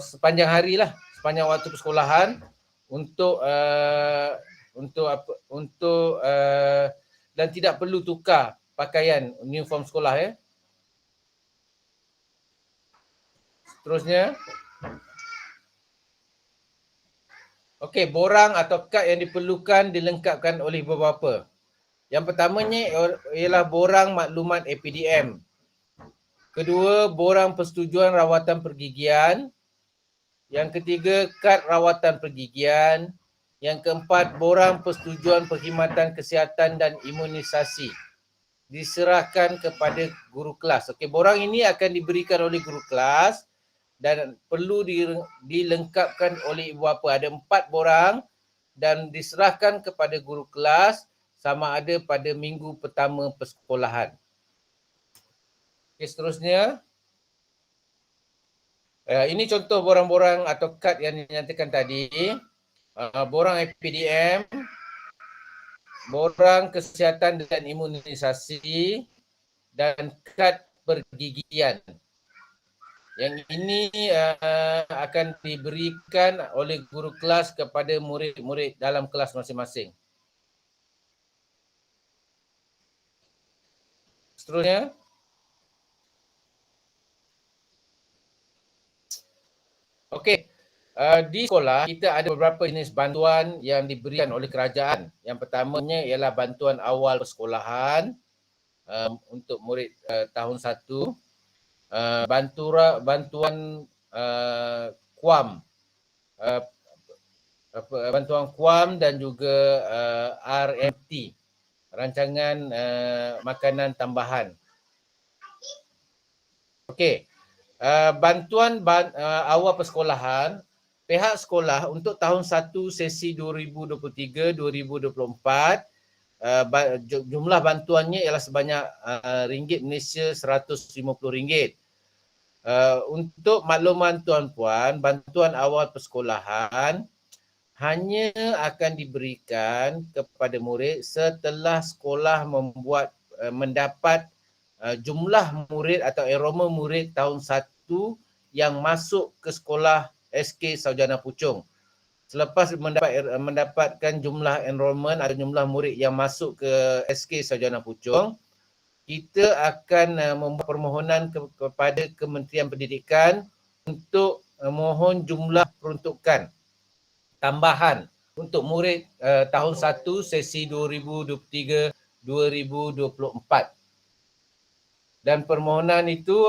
sepanjang hari lah, sepanjang waktu persekolahan dan tidak perlu tukar pakaian uniform sekolah ya. Seterusnya. Okey, borang atau kad yang diperlukan dilengkapkan oleh ibu bapa. Yang pertamanya ialah borang maklumat APDM. Kedua, borang persetujuan rawatan pergigian. Yang ketiga, kad rawatan pergigian. Yang keempat, borang persetujuan perkhidmatan kesihatan dan imunisasi. Diserahkan kepada guru kelas. Okey, borang ini akan diberikan oleh guru kelas dan perlu dilengkapkan oleh ibu bapa. Ada 4 borang dan diserahkan kepada guru kelas sama ada pada minggu pertama persekolahan. Okay, seterusnya. Ini contoh borang-borang atau kad yang dinyatakan tadi. Borang APDM, borang kesihatan dan imunisasi dan kad pergigian. Yang ini akan diberikan oleh guru kelas kepada murid-murid dalam kelas masing-masing. Seterusnya. Okey, di sekolah kita ada beberapa jenis bantuan yang diberikan oleh kerajaan. Yang pertamanya ialah bantuan awal persekolahan untuk murid tahun 1. Bantuan KUAM, bantuan KUAM dan juga RMT, rancangan makanan tambahan. Okey, bantuan awal persekolahan, pihak sekolah untuk tahun 1 sesi 2023-2024 jumlah bantuannya ialah sebanyak ringgit Malaysia RM150. Untuk makluman tuan-puan, bantuan awal persekolahan hanya akan diberikan kepada murid setelah sekolah mendapat jumlah murid atau enrolment murid tahun 1 yang masuk ke sekolah SK Sarjana Puchong. Selepas mendapatkan jumlah enrolment atau jumlah murid yang masuk ke SK Sarjana Puchong, kita akan membuat permohonan kepada Kementerian Pendidikan untuk mohon jumlah peruntukan tambahan untuk murid tahun 1 sesi 2023-2024. Dan permohonan itu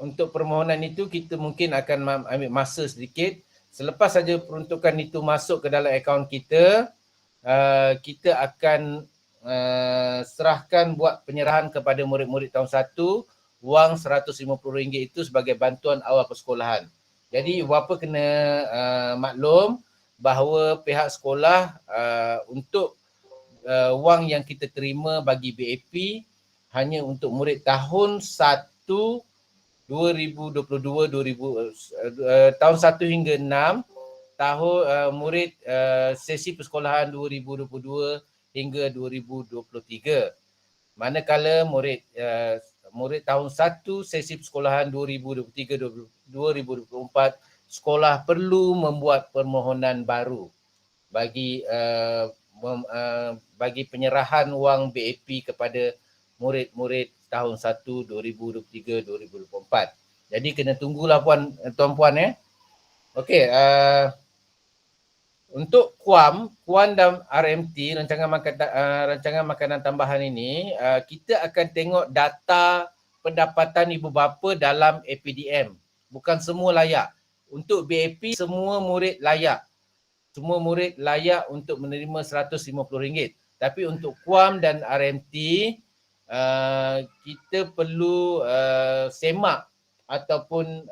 untuk permohonan itu kita mungkin akan ambil masa sedikit. Selepas saja peruntukan itu masuk ke dalam akaun kita, kita akan serahkan buat penyerahan kepada murid-murid tahun 1 wang RM150 itu sebagai bantuan awal persekolahan. Jadi bapa kena maklum bahawa pihak sekolah untuk wang yang kita terima bagi BAP hanya untuk murid tahun 1 tahun 1 hingga 6, murid sesi persekolahan 2022 hingga 2023. Manakala murid tahun 1 sesi persekolahan 2023-2024, sekolah perlu membuat permohonan baru bagi bagi penyerahan wang BAP kepada murid-murid tahun 1 2023-2024. Jadi kena tunggulah tuan-puan Okey, untuk KUAM dan RMT, rancangan makanan tambahan ini, kita akan tengok data pendapatan ibu bapa dalam APDM. Bukan semua layak. Untuk BAP, semua murid layak. Semua murid layak untuk menerima RM150. Tapi untuk KUAM dan RMT, kita perlu semak ataupun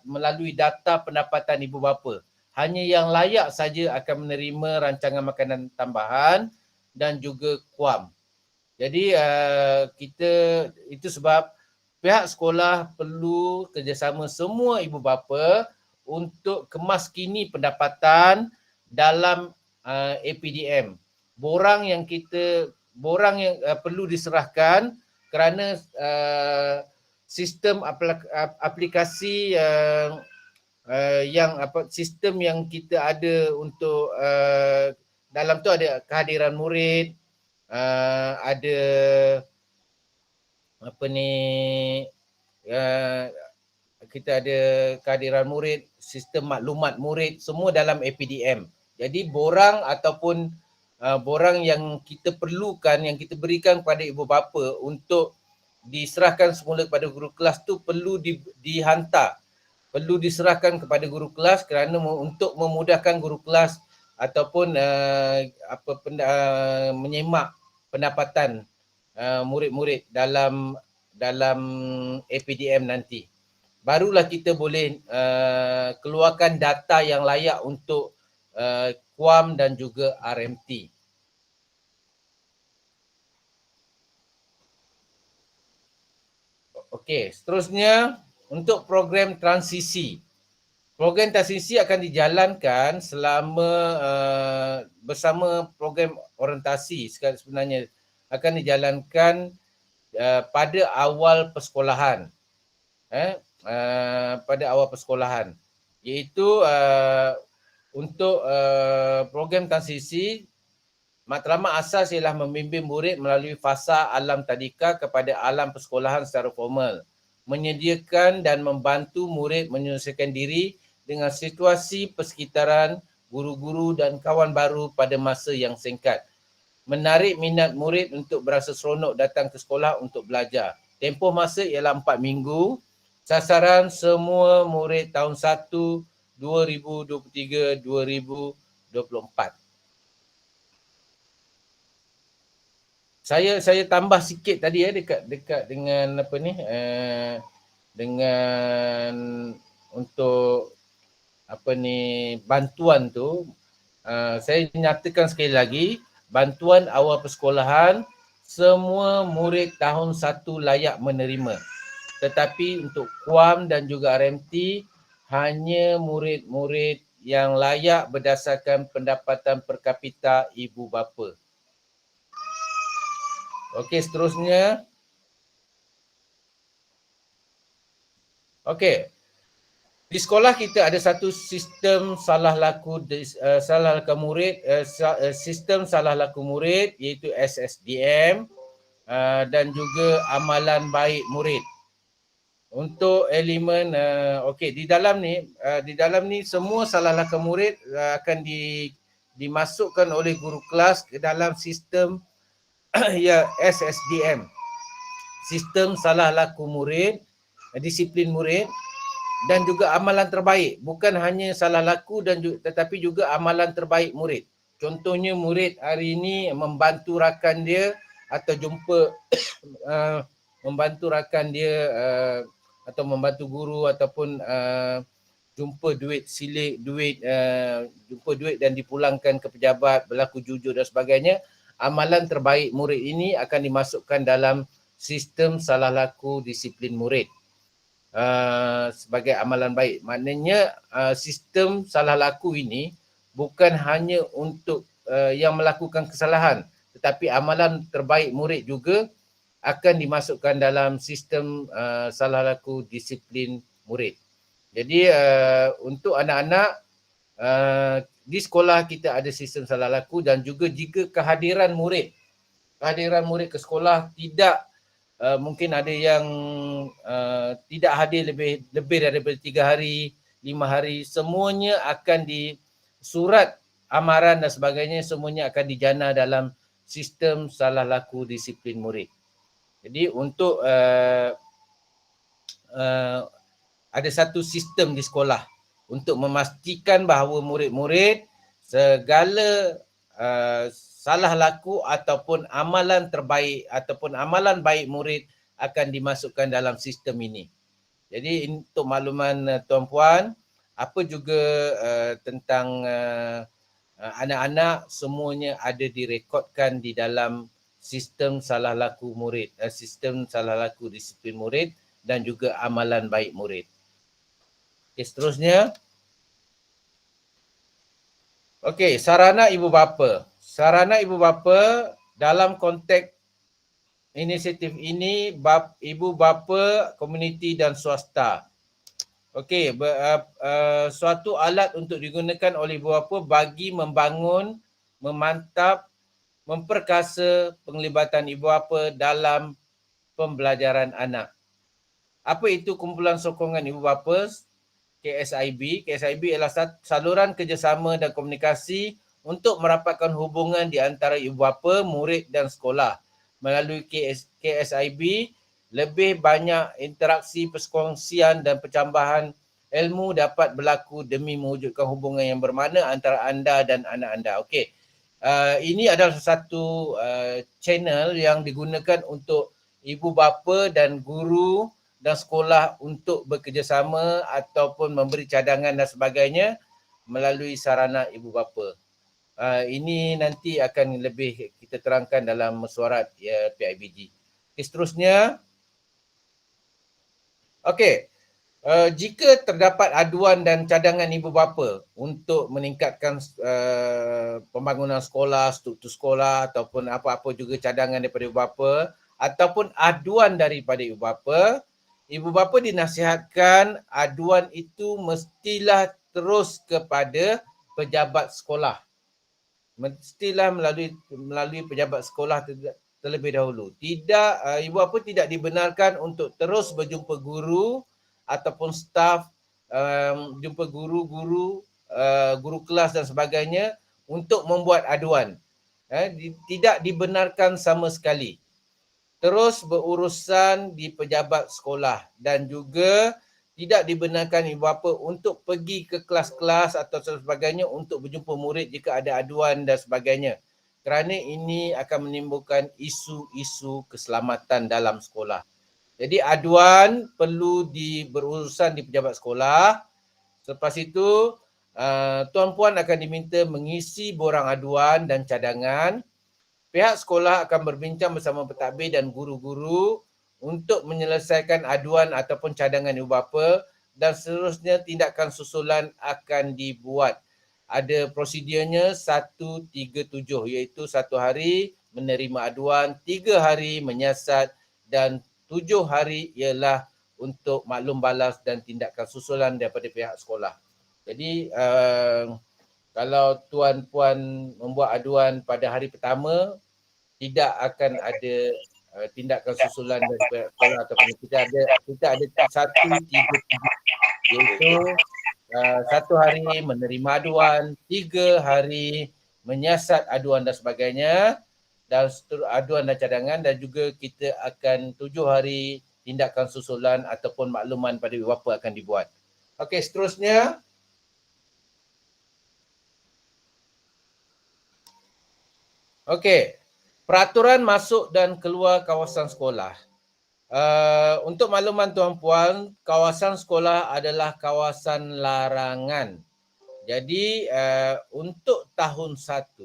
melalui data pendapatan ibu bapa. Hanya yang layak saja akan menerima rancangan makanan tambahan dan juga KUAM. Jadi itu sebab pihak sekolah perlu kerjasama semua ibu bapa untuk kemaskini pendapatan dalam APDM. Borang yang perlu diserahkan kerana sistem aplikasi sistem yang kita ada untuk dalam tu ada kehadiran murid, ada kita ada kehadiran murid, sistem maklumat murid, semua dalam APDM. Jadi borang ataupun borang yang kita perlukan, yang kita berikan kepada ibu bapa untuk diserahkan semula kepada guru kelas tu perlu dihantar. Perlu diserahkan kepada guru kelas kerana untuk memudahkan guru kelas ataupun menyemak pendapatan murid-murid dalam APDM nanti. Barulah kita boleh keluarkan data yang layak untuk KUAM dan juga RMT. Okey, seterusnya untuk program transisi. Program transisi akan dijalankan selama bersama program orientasi sebenarnya akan dijalankan pada awal persekolahan. Pada awal persekolahan. Iaitu untuk program transisi, matlamat asas ialah membimbing murid melalui fasa alam tadika kepada alam persekolahan secara formal. Menyediakan dan membantu murid menyelesaikan diri dengan situasi persekitaran, guru-guru dan kawan baru pada masa yang singkat. Menarik minat murid untuk berasa seronok datang ke sekolah untuk belajar. Tempoh masa ialah 4 minggu. Sasaran semua murid tahun 1 2023-2024. Saya tambah sikit tadi dekat dengan dengan untuk bantuan tu. Saya nyatakan sekali lagi, bantuan awal persekolahan semua murid tahun 1 layak menerima. Tetapi untuk KUAM dan juga RMT hanya murid-murid yang layak berdasarkan pendapatan per kapita ibu bapa. Okey, seterusnya. Okey. Di sekolah kita ada satu sistem salah laku murid, sistem salah laku murid iaitu SSDM dan juga amalan baik murid. Untuk elemen di dalam ni semua salah laku murid akan dimasukkan oleh guru kelas ke dalam sistem SSDM, sistem salah laku murid, disiplin murid dan juga amalan terbaik. Bukan hanya salah laku tetapi juga amalan terbaik murid. Contohnya murid hari ini membantu rakan dia atau jumpa membantu rakan dia atau membantu guru ataupun jumpa duit dan dipulangkan ke pejabat, berlaku jujur dan sebagainya. Amalan terbaik murid ini akan dimasukkan dalam sistem salah laku disiplin murid sebagai amalan baik. Maknanya sistem salah laku ini bukan hanya untuk yang melakukan kesalahan, tetapi amalan terbaik murid juga akan dimasukkan dalam sistem salah laku disiplin murid. Jadi untuk anak-anak di sekolah kita ada sistem salah laku, dan juga jika kehadiran murid ke sekolah tidak mungkin ada yang tidak hadir lebih daripada 3 hari, 5 hari, semuanya akan di surat amaran dan sebagainya, semuanya akan dijana dalam sistem salah laku disiplin murid. Jadi untuk ada satu sistem di sekolah untuk memastikan bahawa murid-murid segala salah laku ataupun amalan terbaik ataupun amalan baik murid akan dimasukkan dalam sistem ini. Jadi untuk makluman tuan-puan, apa juga tentang anak-anak, semuanya ada direkodkan di dalam sistem salah laku murid, sistem salah laku disiplin murid dan juga amalan baik murid. Okey, seterusnya. Okey, sarana ibu bapa. Sarana ibu bapa dalam konteks inisiatif ini, ibu bapa, komuniti dan swasta. Okey, suatu alat untuk digunakan oleh ibu bapa bagi membangun, memantap, memperkasa penglibatan ibu bapa dalam pembelajaran anak. Apa itu kumpulan sokongan ibu bapa? KSIB. KSIB ialah saluran kerjasama dan komunikasi untuk merapatkan hubungan di antara ibu bapa, murid dan sekolah. Melalui KSIB, lebih banyak interaksi, perkongsian dan pencambahan ilmu dapat berlaku demi mewujudkan hubungan yang bermakna antara anda dan anak anda. Okey. Ini adalah satu channel yang digunakan untuk ibu bapa dan guru dan sekolah untuk bekerjasama ataupun memberi cadangan dan sebagainya melalui sarana ibu bapa. Ini nanti akan lebih kita terangkan dalam mesyuarat PIBG. Seterusnya, okey, jika terdapat aduan dan cadangan ibu bapa untuk meningkatkan pembangunan sekolah, struktur sekolah ataupun apa-apa juga cadangan daripada ibu bapa ataupun aduan daripada ibu bapa dinasihatkan aduan itu mestilah terus kepada pejabat sekolah. Mestilah melalui pejabat sekolah terlebih dahulu. Tidak, ibu bapa tidak dibenarkan untuk terus berjumpa guru ataupun staf, jumpa guru kelas dan sebagainya untuk membuat aduan. Tidak dibenarkan sama sekali. Terus berurusan di pejabat sekolah dan juga tidak dibenarkan ibu bapa untuk pergi ke kelas-kelas atau sebagainya untuk berjumpa murid jika ada aduan dan sebagainya. Kerana ini akan menimbulkan isu-isu keselamatan dalam sekolah. Jadi aduan perlu berurusan di pejabat sekolah. Selepas itu, tuan-puan akan diminta mengisi borang aduan dan cadangan. Pihak sekolah akan berbincang bersama pentadbir dan guru-guru untuk menyelesaikan aduan ataupun cadangan ibu bapa dan seterusnya tindakan susulan akan dibuat. Ada prosedurnya 137 iaitu 1 hari menerima aduan, 3 hari menyiasat dan 7 hari ialah untuk maklum balas dan tindakan susulan daripada pihak sekolah. Jadi kalau tuan-puan membuat aduan pada hari pertama, tidak akan ada tindakan susulan dari sekolah ataupun kita ada 137 iaitu 1 hari menerima aduan, 3 hari menyiasat aduan dan sebagainya dan aduan dan cadangan, dan juga kita akan 7 hari tindakan susulan ataupun makluman pada ibu bapa akan dibuat. Okey, seterusnya. Okey. Peraturan masuk dan keluar kawasan sekolah. Untuk makluman tuan-puan, kawasan sekolah adalah kawasan larangan. Jadi untuk tahun 1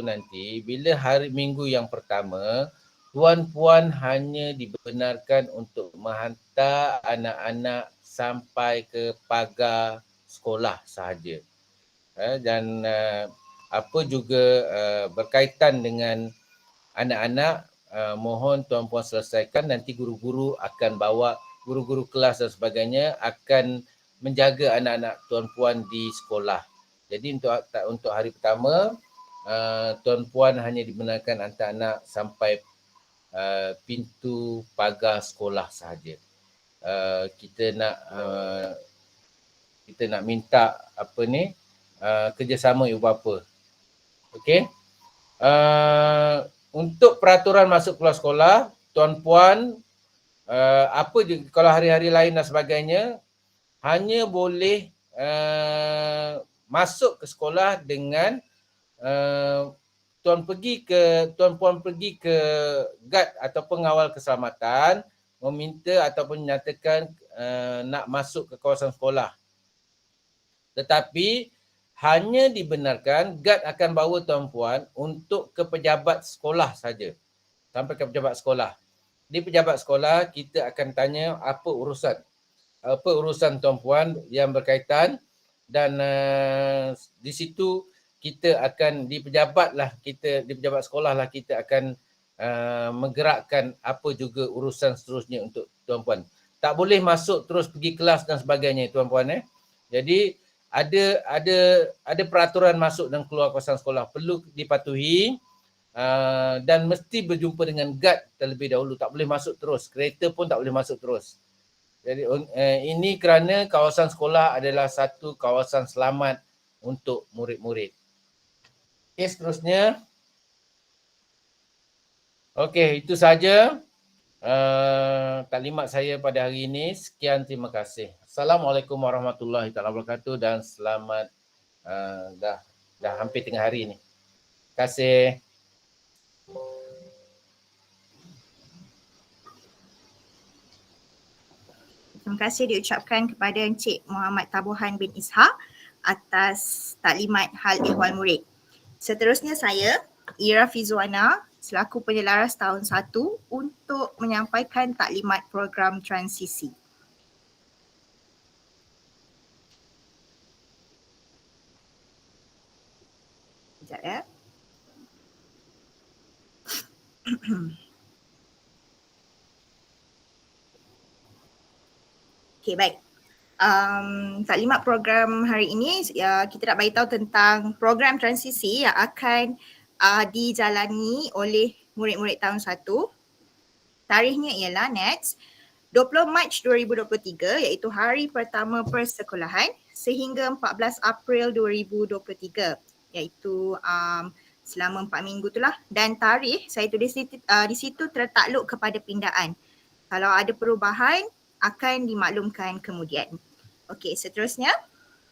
nanti, bila hari minggu yang pertama, tuan-puan hanya dibenarkan untuk menghantar anak-anak sampai ke pagar sekolah sahaja. Dan apa juga berkaitan dengan anak-anak, mohon tuan-puan selesaikan. Nanti guru-guru akan bawa, guru-guru kelas dan sebagainya akan menjaga anak-anak tuan-puan di sekolah. Jadi untuk hari pertama, tuan-puan hanya dibenarkan hantar anak sampai pintu pagar sekolah sahaja. Kita nak minta kerjasama ibu bapa. Okey. Untuk peraturan masuk keluar sekolah, tuan-puan kalau hari-hari lain dan sebagainya, hanya boleh masuk ke sekolah dengan tuan-puan pergi ke guard atau pengawal keselamatan meminta ataupun menyatakan nak masuk ke kawasan sekolah. Tetapi hanya dibenarkan guard akan bawa tuan-puan untuk ke pejabat sekolah saja. Sampai ke pejabat sekolah. Di pejabat sekolah kita akan tanya apa urusan tuan-puan yang berkaitan, dan di situ kita akan di pejabat sekolah lah kita akan menggerakkan apa juga urusan seterusnya untuk tuan-puan. Tak boleh masuk terus pergi kelas dan sebagainya tuan-puan. Jadi ada peraturan masuk dan keluar kawasan sekolah perlu dipatuhi, dan mesti berjumpa dengan guard terlebih dahulu. Tak boleh masuk terus. Kereta pun tak boleh masuk terus. Jadi ini kerana kawasan sekolah adalah satu kawasan selamat untuk murid-murid. Okey, seterusnya. Okey, itu saja taklimat saya pada hari ini. Sekian, terima kasih. Assalamualaikum warahmatullahi wabarakatuh dan selamat dah hampir tengah hari ni. Terima kasih. Terima kasih diucapkan kepada Encik Muhammad Tabuhan bin Ishak atas taklimat hal ehwal murid. Seterusnya saya, Ira Fizuana, selaku penyelaras tahun 1 untuk menyampaikan taklimat program transisi. Sekejap ya. Okey, baik. Taklimat program hari ini kita nak beritahu tentang program transisi yang akan dijalani oleh murid-murid tahun 1. Tarikhnya ialah next 20 Mac 2023 iaitu hari pertama persekolahan sehingga 14 April 2023 iaitu selama 4 minggu itulah, dan tarikh saya tulis di situ tertakluk kepada pindaan. Kalau ada perubahan akan dimaklumkan kemudian. Okey, seterusnya.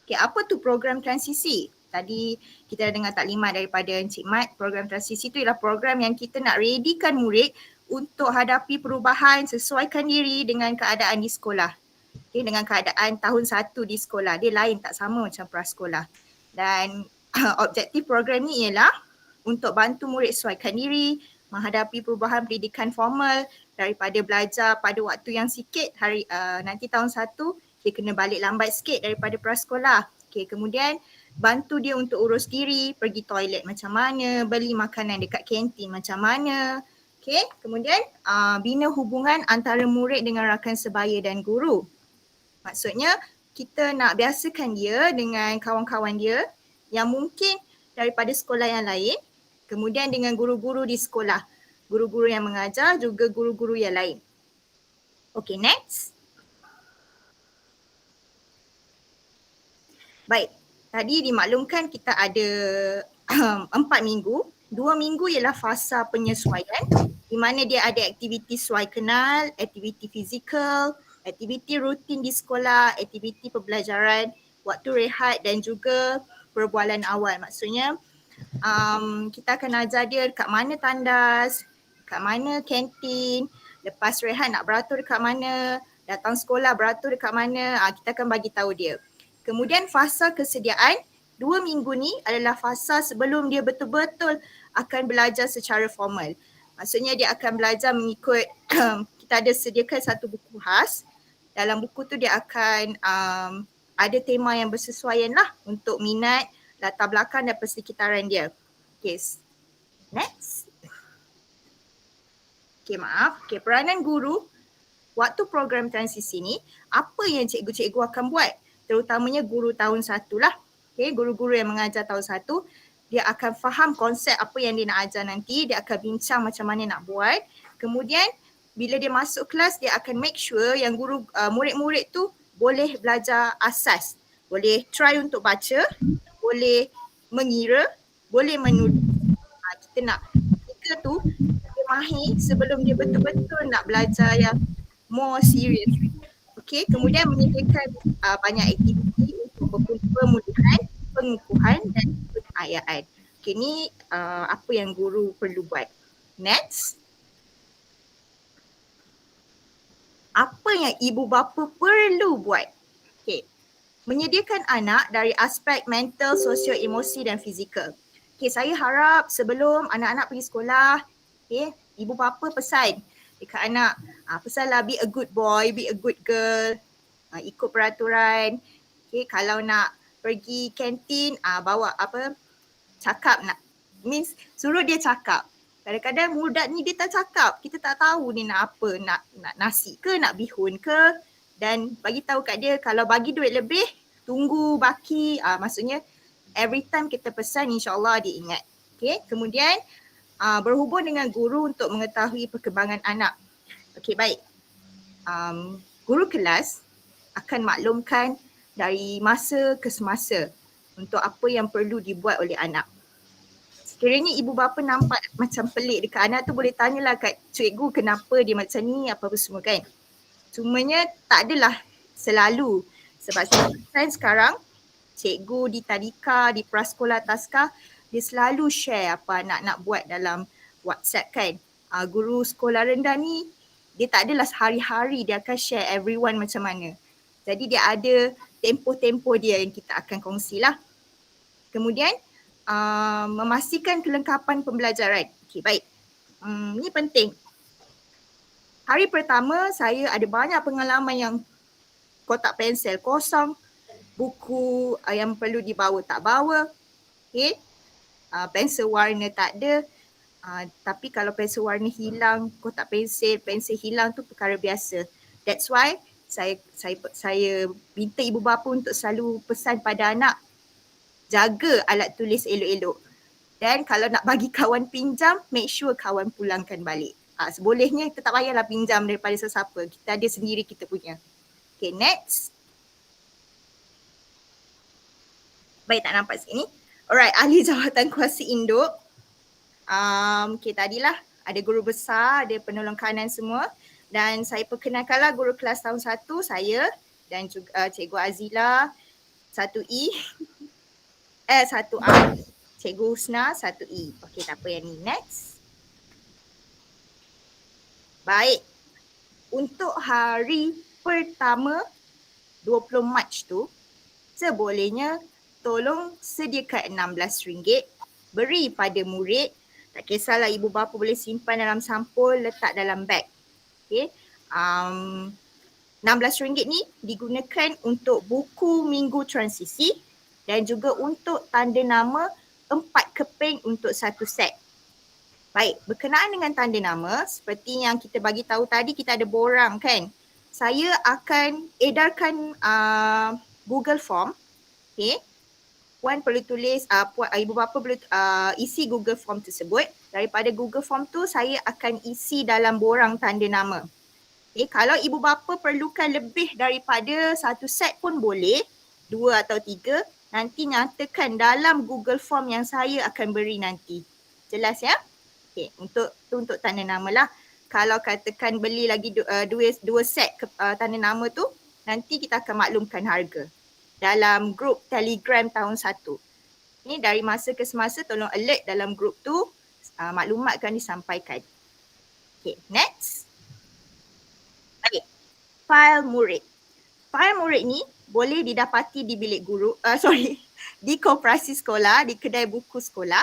Okey, apa tu program transisi? Tadi kita dah dengar taklimat daripada Encik Mat. Program transisi itu ialah program yang kita nak readykan murid untuk hadapi perubahan, sesuaikan diri dengan keadaan di sekolah. Okay, dengan keadaan tahun 1 di sekolah. Dia lain, tak sama macam prasekolah. Dan objektif program ni ialah untuk bantu murid sesuaikan diri, menghadapi perubahan pendidikan formal daripada belajar pada waktu yang sikit nanti tahun 1 dia kena balik lambat sikit daripada prasekolah. Okay, kemudian bantu dia untuk urus diri, pergi toilet macam mana, beli makanan dekat kantin macam mana. Okay, kemudian bina hubungan antara murid dengan rakan sebaya dan guru. Maksudnya kita nak biasakan dia dengan kawan-kawan dia yang mungkin daripada sekolah yang lain, kemudian dengan guru-guru di sekolah. Guru-guru yang mengajar juga guru-guru yang lain. Okay, next. Baik, tadi dimaklumkan kita ada 4 minggu. 2 minggu ialah fasa penyesuaian di mana dia ada aktiviti suai kenal, aktiviti fizikal, aktiviti rutin di sekolah, aktiviti pembelajaran, waktu rehat dan juga perbualan awal. Maksudnya kita akan ajar dia kat mana tandas, kat mana kantin, lepas rehat nak beratur dekat mana, datang sekolah beratur dekat mana, kita akan bagi tahu dia. Kemudian fasa kesediaan, 2 minggu ni adalah fasa sebelum dia betul-betul akan belajar secara formal. Maksudnya dia akan belajar mengikut, kita ada sediakan satu buku khas. Dalam buku tu dia akan ada tema yang bersesuaian lah untuk minat, latar belakang dan persekitaran dia. Okay, next. Okay, maaf. Okay, peranan guru waktu program transisi ni, apa yang cikgu-cikgu akan buat? terutamanya guru tahun 1 lah. Okay, guru-guru yang mengajar tahun 1, dia akan faham konsep apa yang dia nak ajar nanti, dia akan bincang macam mana nak buat. Kemudian bila dia masuk kelas, dia akan make sure yang murid-murid tu boleh belajar asas. Boleh try untuk baca, boleh mengira, boleh menulis. Kita nak mereka tu dia mahir sebelum dia betul-betul nak belajar yang more serious. Okay, kemudian menyediakan banyak aktiviti untuk pemulihan, pengukuhan dan pengayaan. Okay, ni apa yang guru perlu buat. Next. Apa yang ibu bapa perlu buat? Okay. Menyediakan anak dari aspek mental, sosio, emosi dan fizikal. Okay, saya harap sebelum anak-anak pergi sekolah, okay, ibu bapa pesan dekat anak, pesanlah be a good boy, be a good girl, ikut peraturan. Okay, kalau nak pergi kantin, bawa apa, cakap nak, means suruh dia cakap. Kadang-kadang budak ni dia tak cakap, kita tak tahu dia nak apa, nak nasi ke, nak bihun ke, dan bagi tahu kat dia kalau bagi duit lebih, tunggu baki, maksudnya every time kita pesan insyaAllah dia ingat. Okay, kemudian berhubung dengan guru untuk mengetahui perkembangan anak. Okay, baik. Guru kelas akan maklumkan dari masa ke semasa untuk apa yang perlu dibuat oleh anak. Sekiranya ibu bapa nampak macam pelik dekat anak tu, boleh tanyalah kat cikgu kenapa dia macam ni, apa-apa semua kan. Cumanya tak adalah selalu. Sebab sekarang cikgu di tadika, di prasekolah taska, dia selalu share apa anak nak buat dalam WhatsApp kan. Guru sekolah rendah ni, dia tak adalah sehari-hari dia akan share everyone macam mana. Jadi dia ada tempoh-tempoh dia yang kita akan kongsilah. Kemudian memastikan kelengkapan pembelajaran. Okey, baik. Ni penting. Hari pertama saya ada banyak pengalaman yang kotak pensel kosong, buku yang perlu dibawa tak bawa. Okey. Pensel warna tak ada. Tapi kalau pensel warna hilang, kotak pensel hilang tu perkara biasa. That's why saya minta ibu bapa untuk selalu pesan pada anak, jaga alat tulis elok-elok. Dan kalau nak bagi kawan pinjam, make sure kawan pulangkan balik. Sebolehnya kita tak payahlah pinjam daripada sesiapa. Kita ada sendiri kita punya. Okay, next. Baik, tak nampak sini. Alright, ahli jawatan kuasa induk. Okay, tadilah ada guru besar, ada penolong kanan semua. Dan saya perkenalkanlah guru kelas tahun 1, saya dan juga Cikgu Azila, 1E. 1A, Cikgu Husna, 1E. Okey, tak apa yang ni. Next. Baik. Untuk hari pertama 20 Mac tu, sebolehnya tolong sediakan RM16 beri pada murid. Tak kisahlah ibu bapa boleh simpan dalam sampul, letak dalam beg. Okey. RM16 ni digunakan untuk buku minggu transisi dan juga untuk tanda nama 4 keping untuk 1 set. Baik, berkenaan dengan tanda nama, seperti yang kita bagi tahu tadi, kita ada borang kan. Saya akan edarkan Google Form. Okay. Puan perlu tulis, ibu bapa perlu isi Google Form tersebut. Daripada Google Form tu, saya akan isi dalam borang tanda nama. Okay. Kalau ibu bapa perlukan lebih daripada 1 set pun boleh, 2 atau 3. Nanti nyatakan dalam Google Form yang saya akan beri nanti. Jelas ya? Okay, untuk tanda nama lah. Kalau katakan beli lagi dua set tanda nama tu, nanti kita akan maklumkan harga. Dalam grup Telegram tahun 1. Ini dari masa ke semasa tolong alert dalam grup tu, maklumat akan disampaikan. Okay, next. Baik, file murid. File murid ni boleh didapati di bilik guru, di koperasi sekolah, di kedai buku sekolah.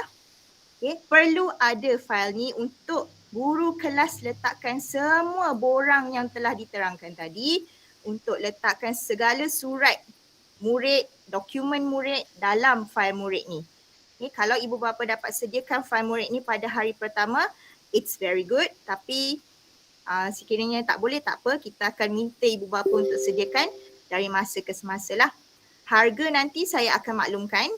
Okay. Perlu ada fail ni untuk guru kelas letakkan semua borang yang telah diterangkan tadi, untuk letakkan segala surat murid, dokumen murid dalam fail murid ni. Okay. Kalau ibu bapa dapat sediakan fail murid ni pada hari pertama, it's very good. Tapi sekiranya tak boleh, tak apa, kita akan minta ibu bapa untuk sediakan dari masa ke semasa lah. Harga nanti saya akan maklumkan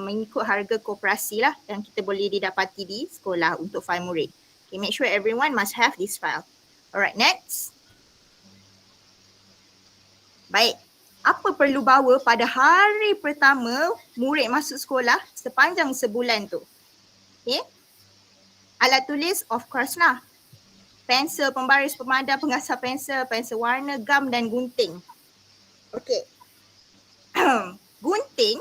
mengikut harga koperasi lah yang kita boleh didapati di sekolah untuk fail murid. Okay, make sure everyone must have this file. Alright, next. Baik, apa perlu bawa pada hari pertama murid masuk sekolah sepanjang sebulan tu? Okay. Alat tulis of course lah. Pensel, pembaris, pemadam, pengasah pensel, pensel warna, gam dan gunting. Okay. Gunting,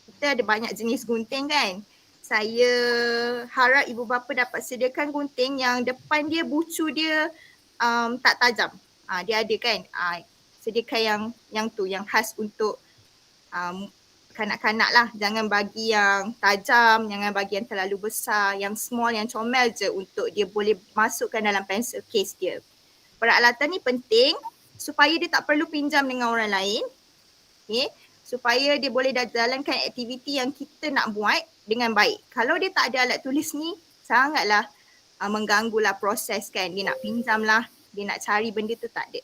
kita ada banyak jenis gunting kan. Saya harap ibu bapa dapat sediakan gunting yang depan dia bucu dia tak tajam. Dia ada kan. Sediakan yang tu, yang khas untuk kanak-kanak lah. Jangan bagi yang tajam, jangan bagi yang terlalu besar, yang small, yang comel je untuk dia boleh masukkan dalam pencil case dia. Peralatan ni penting supaya dia tak perlu pinjam dengan orang lain. Okay, supaya dia boleh jalankan aktiviti yang kita nak buat dengan baik. Kalau dia tak ada alat tulis ni, sangatlah mengganggulah proses kan. Dia nak pinjam lah, dia nak cari benda tu tak ada.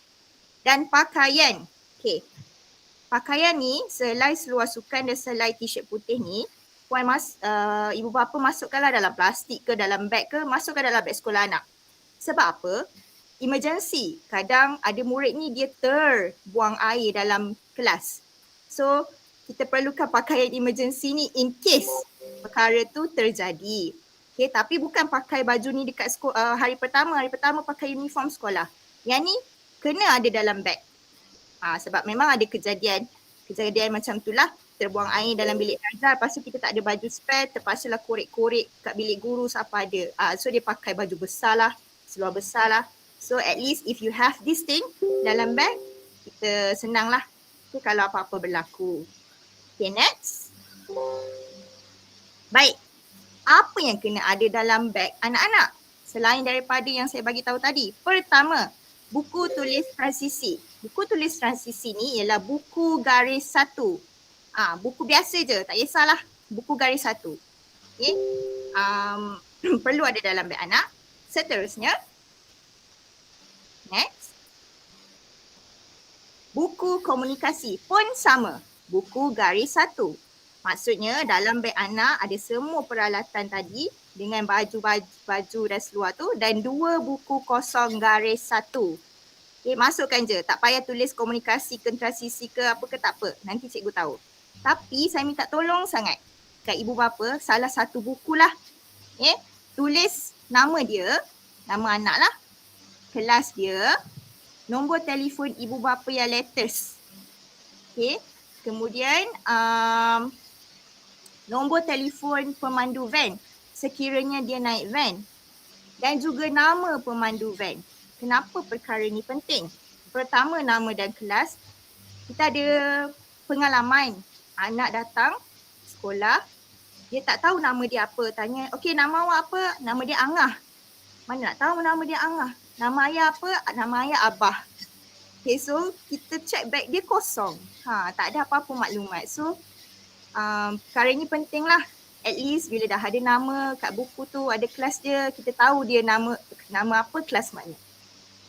Dan pakaian. Okay. Pakaian ni selai seluar sukan dan selai t-shirt putih ni, ibu bapa masukkanlah dalam plastik ke dalam beg ke, masukkan dalam beg sekolah anak. Sebab apa? Emergency. Kadang ada murid ni dia terbuang air dalam kelas. So, kita perlukan pakaian emergency ni in case perkara tu terjadi. Okay, tapi bukan pakai baju ni dekat hari pertama pakai uniform sekolah. Yang ni kena ada dalam beg. Sebab memang ada kejadian macam tu lah. Terbuang air dalam bilik belajar, lepas tu kita tak ada baju spare, terpaksalah korek-korek kat bilik guru siapa ada. So dia pakai baju besar lah, seluar besar lah. So at least if you have this thing dalam beg, kita senang lah. Okay, kalau apa-apa berlaku. Okay, next. Baik. Apa yang kena ada dalam beg anak-anak? Selain daripada yang saya bagi tahu tadi. Pertama, buku tulis transisi. Buku tulis transisi ni ialah buku garis 1. Buku biasa je, tak kisahlah. Buku garis 1. Okay. Perlu ada dalam beg anak. Seterusnya. Next. Buku komunikasi pun sama. Buku garis 1. Maksudnya dalam beg anak ada semua peralatan tadi dengan baju dan seluar tu dan 2 buku kosong garis 1. Okay, masukkan je. Tak payah tulis komunikasi ke transisi ke apa ke tak apa. Nanti cikgu tahu. Tapi saya minta tolong sangat kat ibu bapa salah satu buku lah. Okay, tulis nama dia, nama anak lah, kelas dia, nombor telefon ibu bapa yang latest. Okay. Kemudian nombor telefon pemandu van sekiranya dia naik van. Dan juga nama pemandu van. Kenapa perkara ni penting? Pertama, nama dan kelas. Kita ada pengalaman anak datang sekolah, dia tak tahu nama dia apa. Tanya, okey nama awak apa? Nama dia Angah. Mana nak tahu nama dia Angah? Nama ayah apa? Nama ayah Abah. Okay, so kita check bag dia kosong. Tak ada apa-apa maklumat. So, perkara ni penting lah. At least bila dah ada nama kat buku tu, ada kelas dia, kita tahu dia nama apa, kelas mana.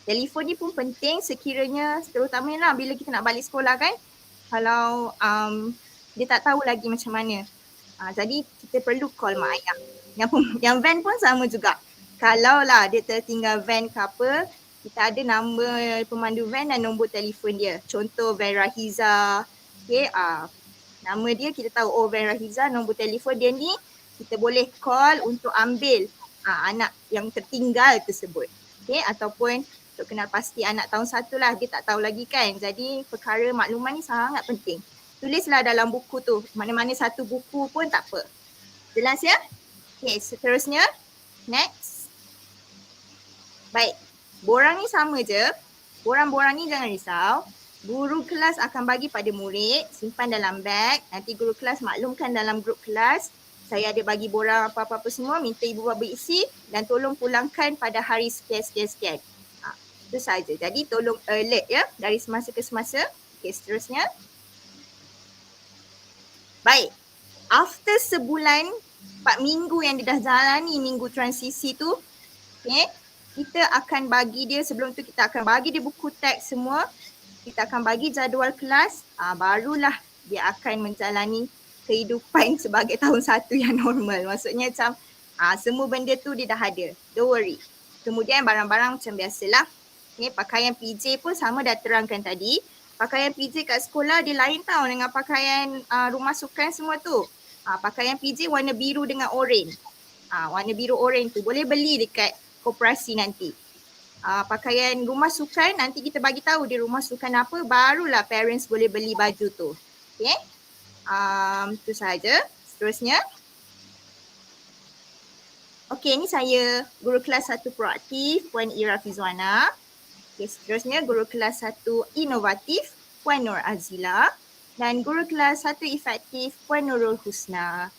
Telefon ni pun penting sekiranya, terutamanya lah bila kita nak balik sekolah kan. Kalau dia tak tahu lagi macam mana. Jadi kita perlu call mak ayah. Yang van pun sama juga. Kalau lah dia tertinggal van ke apa, kita ada nama pemandu van dan nombor telefon dia. Contoh van Rahiza. Okay, nama dia kita tahu, van Rahiza, nombor telefon dia ni kita boleh call untuk ambil anak yang tertinggal tersebut. Okay, ataupun untuk kenal pasti anak tahun 1 lah, dia tak tahu lagi kan. Jadi perkara makluman ni sangat penting. Tulislah dalam buku tu, mana-mana satu buku pun tak apa. Jelas ya? Okay, seterusnya. Next. Baik, borang ni sama je. Borang-borang ni jangan risau. Guru kelas akan bagi pada murid, simpan dalam beg. Nanti guru kelas maklumkan dalam grup kelas. Saya ada bagi borang apa-apa semua, minta ibu bapa isi dan tolong pulangkan pada hari sekian-sekian. Itu saja. Jadi tolong alert ya dari semasa ke semasa. Okay, seterusnya. Baik, after sebulan, 4 minggu yang dia dah jalani minggu transisi tu, okay, kita akan bagi dia, sebelum tu kita akan bagi dia buku teks semua. kita akan bagi jadual kelas, barulah dia akan menjalani kehidupan sebagai tahun 1 yang normal. Maksudnya macam semua benda tu dia dah ada. Don't worry. Kemudian barang-barang macam biasalah. Okay, pakaian PJ pun sama dah terangkan tadi. Pakaian PJ kat sekolah dia lain tau dengan pakaian rumah sukan semua tu. Pakaian PJ warna biru dengan oranye. Warna biru oranye tu boleh beli dekat koperasi nanti. Pakaian rumah sukan nanti kita bagi tahu di rumah sukan apa, barulah parents boleh beli baju tu. Okay. Itu sahaja. Seterusnya. Okey, ni saya guru kelas 1 proaktif, Puan Ira Fizwana. Okey, seterusnya guru kelas 1 inovatif, Puan Nur Azila. Dan guru kelas 1 efektif, Puan Nurul Husna.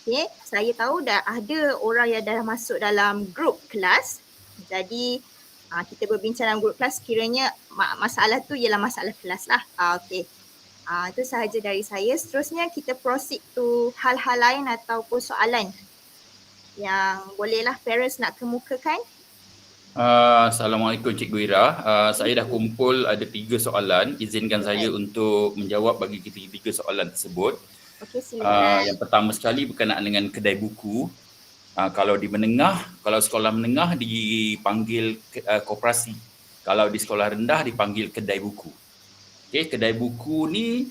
Okey, saya tahu dah ada orang yang dah masuk dalam grup kelas. Jadi kita berbincang dalam grup kelas, kiranya masalah tu ialah masalah kelas lah. Okey. Itu sahaja dari saya. Seterusnya kita proceed to hal-hal lain ataupun soalan yang bolehlah parents nak kemukakan. Assalamualaikum Cikgu Ira. Saya dah kumpul ada 3 soalan. Izinkan saya untuk menjawab bagi ketiga soalan tersebut. Okey, silakan. Yang pertama sekali berkenaan dengan kedai buku. Kalau di menengah, kalau sekolah menengah dipanggil koperasi. Kalau di sekolah rendah dipanggil kedai buku. Okey, kedai buku ni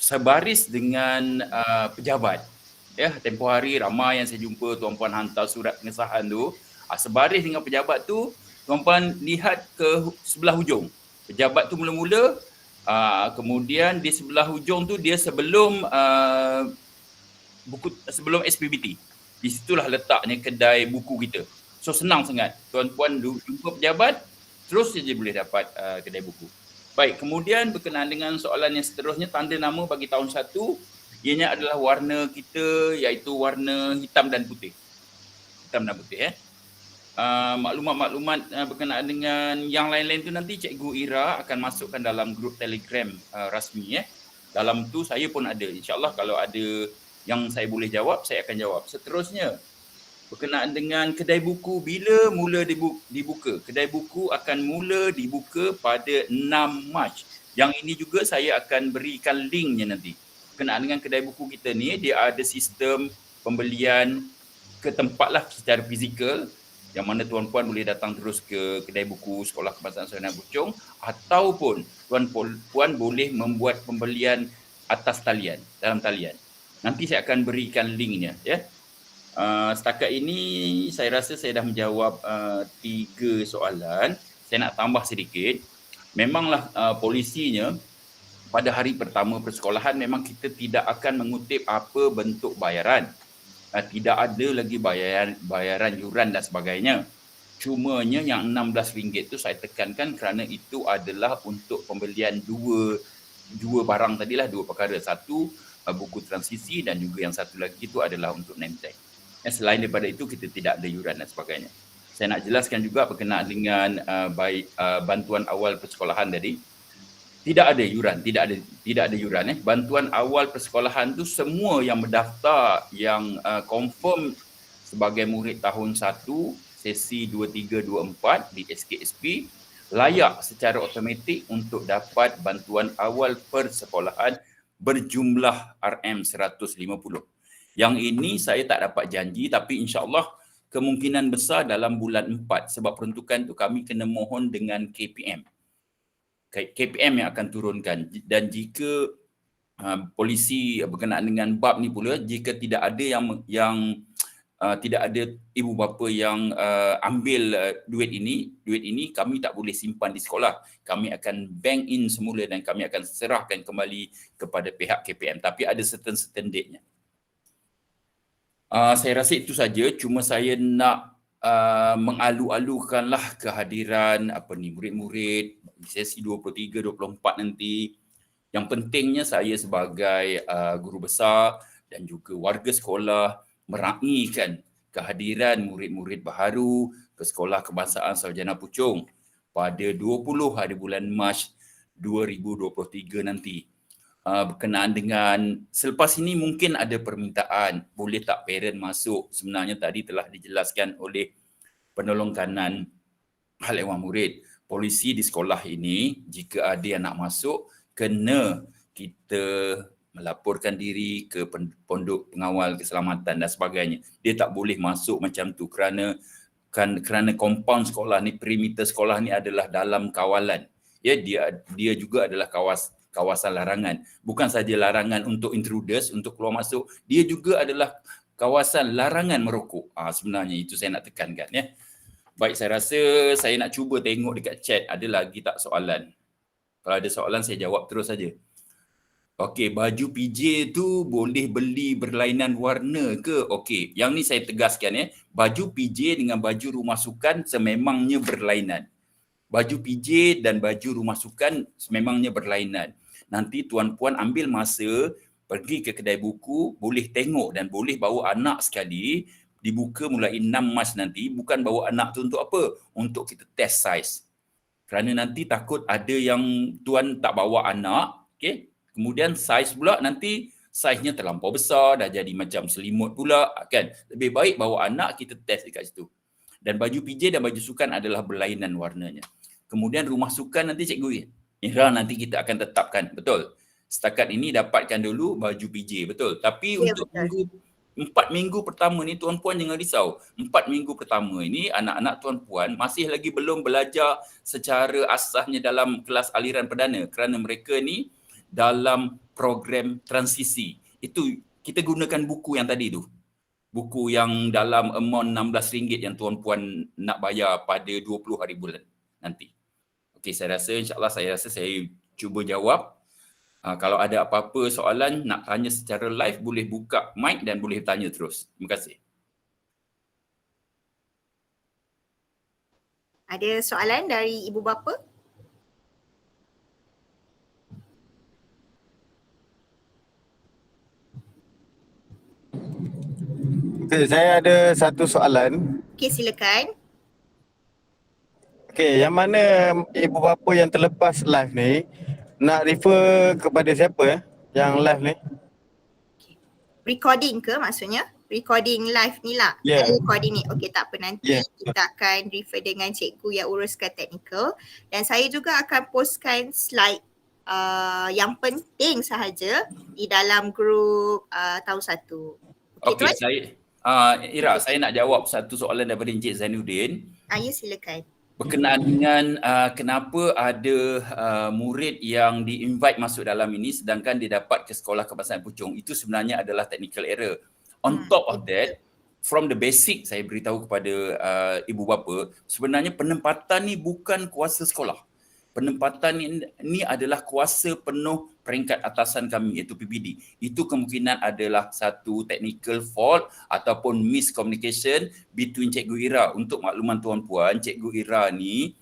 sebaris dengan pejabat. Ya, tempoh hari ramai yang saya jumpa tuan-puan hantar surat pengesahan tu. Sebaris dengan pejabat tu, tuan-puan lihat ke sebelah hujung. Pejabat tu mula-mula, kemudian di sebelah hujung tu dia sebelum sebelum SPBT. Di situlah letaknya kedai buku kita. So senang sangat. Tuan-puan jumpa pejabat, terus saja boleh dapat kedai buku. Baik, kemudian berkenaan dengan soalan yang seterusnya, tanda nama bagi tahun 1, ianya adalah warna kita iaitu warna hitam dan putih. Hitam dan putih. Maklumat-maklumat berkenaan dengan yang lain-lain tu nanti Cikgu Ira akan masukkan dalam grup Telegram rasmi. Dalam tu saya pun ada. InsyaAllah kalau ada yang saya boleh jawab, saya akan jawab. Seterusnya, berkenaan dengan kedai buku, bila mula dibuka? Kedai buku akan mula dibuka pada 6 Mac. Yang ini juga saya akan berikan linknya nanti. Berkenaan dengan kedai buku kita ni, dia ada sistem pembelian ke tempat lah secara fizikal, yang mana tuan-puan boleh datang terus ke kedai buku Sekolah Kebangsaan Saujana Puchong, ataupun tuan-puan boleh membuat pembelian atas talian, dalam talian. Nanti saya akan berikan linknya. Ya. Setakat ini saya rasa saya dah menjawab 3 soalan. Saya nak tambah sedikit. Memanglah polisinya, pada hari pertama persekolahan memang kita tidak akan mengutip apa bentuk bayaran. Tidak ada lagi bayaran yuran dan sebagainya. Cumanya yang RM16 tu saya tekankan kerana itu adalah untuk pembelian dua barang tadilah, 2 perkara. Satu, buku transisi, dan juga yang satu lagi itu adalah untuk name tag. Selain daripada itu kita tidak ada yuran dan sebagainya. Saya nak jelaskan juga berkenaan dengan bantuan awal persekolahan tadi. Tidak ada yuran, tidak ada yuran. Bantuan awal persekolahan tu semua yang mendaftar yang confirm sebagai murid tahun 1 sesi 23-24 di SKSP layak secara automatik untuk dapat bantuan awal persekolahan berjumlah RM150. Yang ini saya tak dapat janji, tapi insya-Allah kemungkinan besar dalam bulan 4 sebab peruntukan tu kami kena mohon dengan KPM. KPM yang akan turunkan, dan jika polisi berkenaan dengan bab ni pula, jika tidak ada yang tidak ada ibu bapa yang ambil duit ini kami tak boleh simpan di sekolah. Kami akan bank in semula dan kami akan serahkan kembali kepada pihak KPM, tapi ada certain date-nya. Saya rasa itu saja, cuma saya nak mengalu-alukanlah kehadiran murid-murid sesi 23-24 nanti. Yang pentingnya saya sebagai guru besar dan juga warga sekolah meraihkan kehadiran murid-murid baharu ke Sekolah Kebangsaan Sarjana Puchong pada 20 hari bulan Mac 2023 nanti. Berkenaan dengan selepas ini mungkin ada permintaan, boleh tak parent masuk? Sebenarnya tadi telah dijelaskan oleh penolong kanan Hal Ehwal Murid. polisi di sekolah ini, jika ada yang nak masuk, kena kita melaporkan diri ke pondok pengawal keselamatan dan sebagainya. Dia tak boleh masuk macam tu kerana compound sekolah ni, perimeter sekolah ni adalah dalam kawalan. Ya, dia juga adalah kawasan larangan. Bukan saja larangan untuk intruders untuk keluar masuk, dia juga adalah kawasan larangan merokok. Sebenarnya itu saya nak tekankan, ya. Baik, saya rasa saya nak cuba tengok dekat chat ada lagi tak soalan. Kalau ada soalan saya jawab terus saja. Okey, baju PJ tu boleh beli berlainan warna ke? Okey, yang ni saya tegaskan, ya. Baju PJ dengan baju rumah sukan sememangnya berlainan. Baju PJ dan baju rumah sukan sememangnya berlainan. Nanti tuan-puan ambil masa pergi ke kedai buku, boleh tengok dan boleh bawa anak sekali, dibuka mulai 6 Mac nanti. Bukan bawa anak tu untuk apa? Untuk kita test size. Kerana nanti takut ada yang tuan tak bawa anak, okey? Kemudian saiz pula nanti saiznya terlampau besar, dah jadi macam selimut pula, kan. Lebih baik bawa anak kita test dekat situ. Dan baju PJ dan baju sukan adalah berlainan warnanya. Kemudian rumah sukan nanti Cikgu Ira nanti kita akan tetapkan, betul. Setakat ini dapatkan dulu baju PJ, betul. Tapi Ya, untuk betul. 4 minggu pertama ni tuan-puan jangan risau. 4 minggu pertama ini anak-anak tuan-puan masih lagi belum belajar secara asasnya dalam kelas aliran perdana kerana mereka ni dalam program transisi. Itu kita gunakan buku yang tadi tu. Buku yang dalam amount RM16 yang tuan-puan nak bayar pada 20 hari bulan nanti. Okey, saya rasa saya cuba jawab. Kalau ada apa-apa soalan nak tanya secara live, boleh buka mic dan boleh tanya terus. Terima kasih. Ada soalan dari ibu bapa? Okay, saya ada satu soalan. Okey, silakan. Okey, yang mana ibu bapa yang terlepas live ni nak refer kepada siapa yang live ni? Recording ke maksudnya? Recording live ni lah. Ya. Recording ni. Okey, tak apa, nanti Ya. kita akan refer dengan cikgu yang uruskan teknikal. Dan saya juga akan postkan slide yang penting sahaja di dalam grup tahun 1. Okey, Ira, saya nak jawab satu soalan daripada Encik Zainuddin. Ya, silakan. Berkenaan dengan kenapa ada murid yang di-invite masuk dalam ini sedangkan dia dapat ke sekolah kebangsaan Puchong. Itu sebenarnya adalah technical error. On top of that, from the basic saya beritahu kepada ibu bapa, sebenarnya penempatan ni bukan kuasa sekolah. Penempatan ini adalah kuasa penuh peringkat atasan kami iaitu PPD. Itu kemungkinan adalah satu technical fault ataupun miscommunication between Cikgu Ira. Untuk makluman tuan-puan, Cikgu Ira ni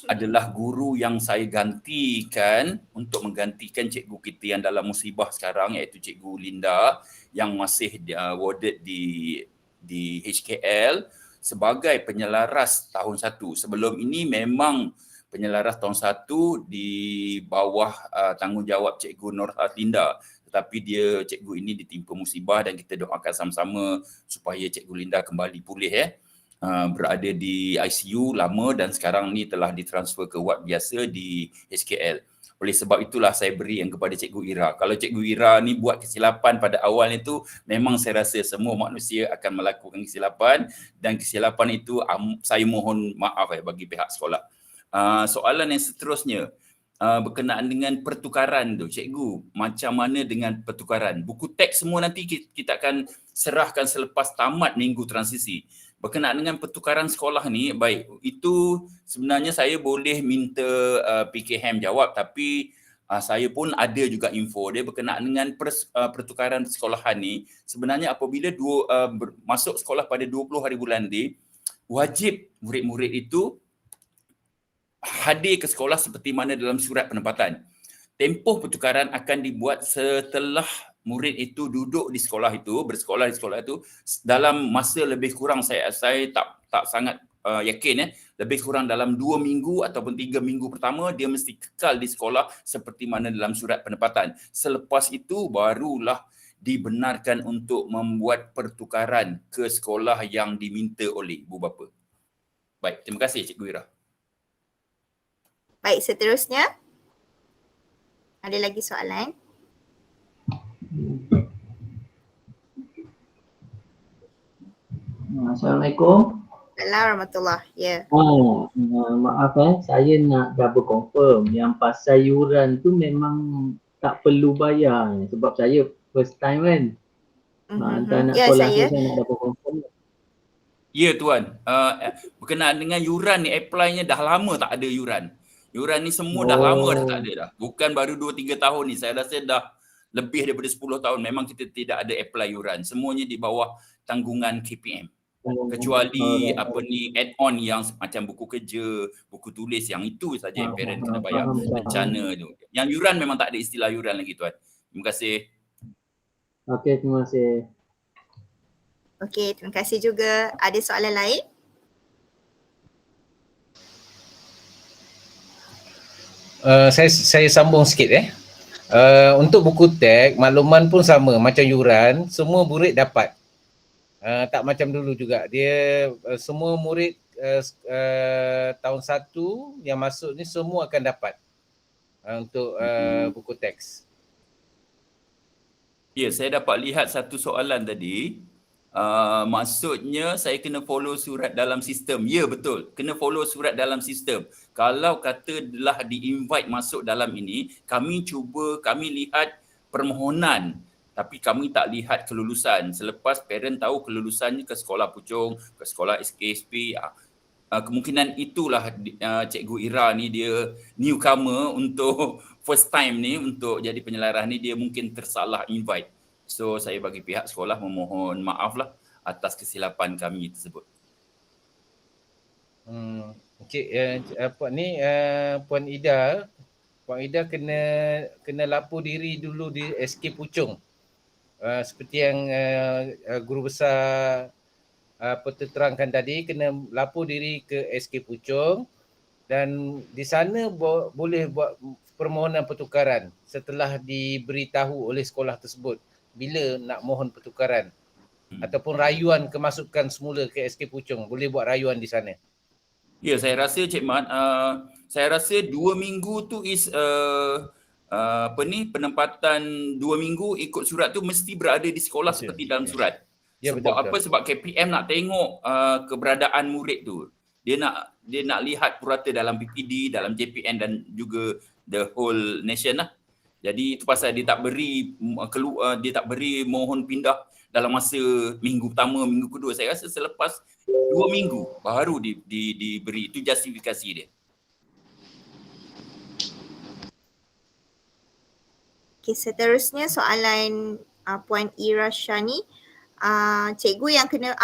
adalah guru yang saya gantikan untuk menggantikan cikgu kita yang dalam musibah sekarang iaitu Cikgu Linda yang masih warded di HKL sebagai penyelaras tahun 1. Sebelum ini memang penyelaras tahun 1 di bawah tanggungjawab Cikgu Nur Linda. Tetapi cikgu ini ditimpa musibah dan kita doakan sama-sama supaya Cikgu Linda kembali pulih berada di ICU lama dan sekarang ni telah ditransfer ke ward biasa di HKL. Oleh sebab itulah saya beri yang kepada Cikgu Ira. Kalau Cikgu Ira ni buat kesilapan pada awal itu, memang saya rasa semua manusia akan melakukan kesilapan dan kesilapan itu saya mohon maaf bagi pihak sekolah. Soalan yang seterusnya berkenaan dengan pertukaran tu, cikgu, macam mana dengan pertukaran? Buku teks semua nanti kita akan serahkan selepas tamat minggu transisi. Berkenaan dengan pertukaran sekolah ni, baik, itu sebenarnya saya boleh minta PKM jawab, tapi saya pun ada juga info dia berkenaan dengan pertukaran sekolahan ni. Sebenarnya apabila masuk sekolah pada 20 hari bulan ni, wajib murid-murid itu hadir ke sekolah seperti mana dalam surat penempatan. Tempoh pertukaran akan dibuat setelah murid itu duduk di sekolah itu, bersekolah di sekolah itu dalam masa lebih kurang saya tak sangat yakin lebih kurang dalam 2 minggu ataupun 3 minggu pertama dia mesti kekal di sekolah seperti mana dalam surat penempatan. Selepas itu barulah dibenarkan untuk membuat pertukaran ke sekolah yang diminta oleh ibu bapa. Baik, terima kasih Cikgu Ira. Baik, seterusnya. Ada lagi soalan? Assalamualaikum. Warahmatullahi. Ya. Maaf saya nak double confirm yang pasal yuran tu memang tak perlu bayar sebab saya first time kan. Antara nak Ya, sekolah saya. tu saya nak double confirm. Ya tuan, berkenaan dengan yuran ni apply-nya dah lama tak ada yuran. Yuran ni semua dah lama dah tak ada dah. Bukan baru 2-3 tahun ni, saya rasa dah lebih daripada 10 tahun memang kita tidak ada apply yuran. Semuanya di bawah tanggungan KPM. Kecuali apa ni add-on yang macam buku kerja, buku tulis, yang itu saja yang parent kena bayar. Bencana tu. Yang yuran memang tak ada istilah yuran lagi tuan. Terima kasih. Okey, terima kasih. Okey, terima kasih juga. Ada soalan lain? Saya sambung sikit untuk buku teks, makluman pun sama macam yuran, semua murid dapat. Tak macam dulu juga. Dia semua murid tahun 1 yang masuk ni semua akan dapat untuk buku teks. Ya, saya dapat lihat satu soalan tadi. Maksudnya saya kena follow surat dalam sistem. Ya, betul. Kena follow surat dalam sistem. Kalau katalah di-invite masuk dalam ini, kami lihat permohonan tapi kami tak lihat kelulusan. Selepas parent tahu kelulusannya ke sekolah Puchong, ke sekolah SKSP, kemungkinan itulah Cikgu Ira ni dia newcomer untuk first time ni untuk jadi penyelarah ni, dia mungkin tersalah invite. So saya bagi pihak sekolah memohon maaf lah atas kesilapan kami tersebut. Puan Ida kena lapor diri dulu di SK Puchong. Seperti yang guru besar terangkan tadi, kena lapor diri ke SK Puchong dan di sana boleh buat permohonan pertukaran setelah diberitahu oleh sekolah tersebut bila nak mohon pertukaran ataupun rayuan kemasukan semula ke SK Puchong, boleh buat rayuan di sana. Ya, saya rasa Cik Mat, saya rasa 2 minggu tu is penempatan 2 minggu ikut surat tu mesti berada di sekolah seperti dalam surat. Ya, sebab betul. Apa? Sebab KPM nak tengok keberadaan murid tu. Dia nak lihat purata dalam PPD, dalam JPN dan juga the whole nation lah. Jadi itu pasal dia tak beri mohon pindah dalam masa minggu pertama, minggu kedua. Saya rasa selepas 2 minggu baru diberi. Itu justifikasi dia. Okey, seterusnya soalan Puan Ira Shani. Cikgu yang kena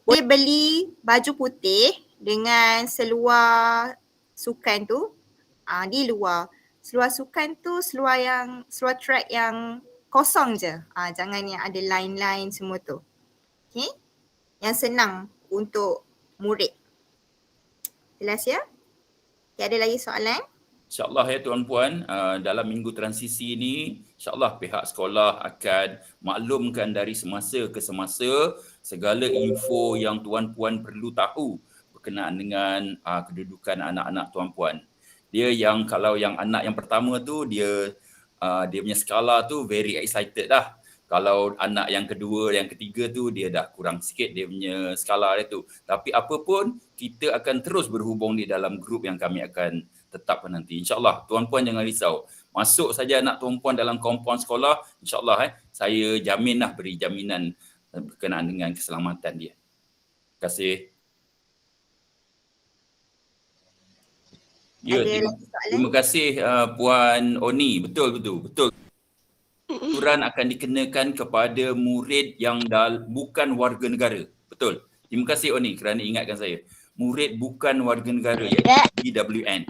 boleh beli baju putih dengan seluar sukan tu di luar. Seluar sukan tu seluar track yang kosong je. Jangan yang ada line-line semua tu. Okey? Yang senang untuk murid. Jelas ya? Okay, ada lagi soalan? InsyaAllah ya tuan-puan, dalam minggu transisi ini, insyaAllah pihak sekolah akan maklumkan dari semasa ke semasa segala info yang tuan-puan perlu tahu berkenaan dengan kedudukan anak-anak tuan-puan. Kalau yang anak yang pertama tu, dia punya skala tu very excited dah. Kalau anak yang kedua, yang ketiga tu dia dah kurang sikit dia punya skala dia tu. Tapi apa pun, kita akan terus berhubung di dalam grup yang kami akan tetapkan nanti. InsyaAllah, tuan-puan jangan risau. Masuk saja anak tuan-puan dalam kompaun sekolah, insyaAllah saya beri jaminan berkenaan dengan keselamatan dia. Terima kasih. Ya, terima kasih Puan Oni. Betul. Aturan akan dikenakan kepada murid yang bukan warga negara. Betul. Terima kasih Oni kerana ingatkan saya. Murid bukan warga negara iaitu BWN.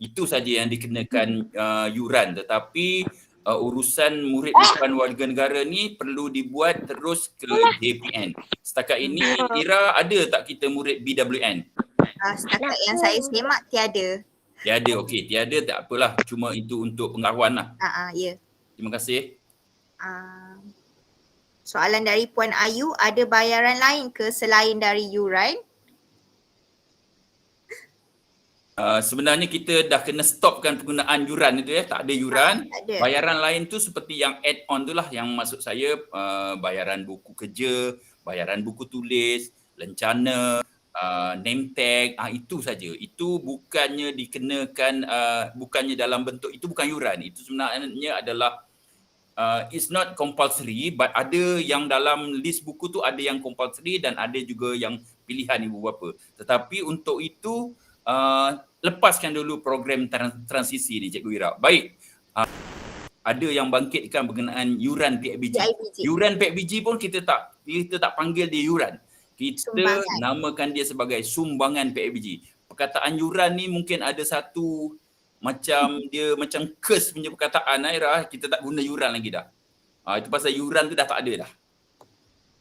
Itu saja yang dikenakan yuran. Tetapi urusan murid bukan warga negara ni perlu dibuat terus ke JPN. Setakat ini Ira ada tak kita murid BWN? Setakat yang saya semak tiada. Tiada, okey. Tiada tak apalah. Cuma itu untuk pengakuan lah. Ya. Terima kasih. Soalan dari Puan Ayu, ada bayaran lain ke selain dari yuran? sebenarnya kita dah kena stopkan penggunaan yuran itu ya, tak ada yuran. Tak ada. Bayaran lain tu seperti yang add-on tu lah yang maksud saya bayaran buku kerja, bayaran buku tulis, lencana, name tag, itu saja. Itu bukannya dikenakan, bukannya dalam bentuk, itu bukan yuran. Itu sebenarnya adalah it's not compulsory, but ada yang dalam list buku tu ada yang compulsory dan ada juga yang pilihan ibu bapa. Tetapi untuk itu lepaskan dulu program transisi ni Cikgu Ira. Baik, ada yang bangkitkan berkenaan yuran PIBG. Yuran PIBG pun kita tak panggil dia yuran. Kita namakan dia sebagai sumbangan PIBG. Perkataan yuran ni mungkin ada satu macam dia macam curse punya perkataan Ira, kita tak guna yuran lagi dah. Itu pasal yuran tu dah tak ada dah.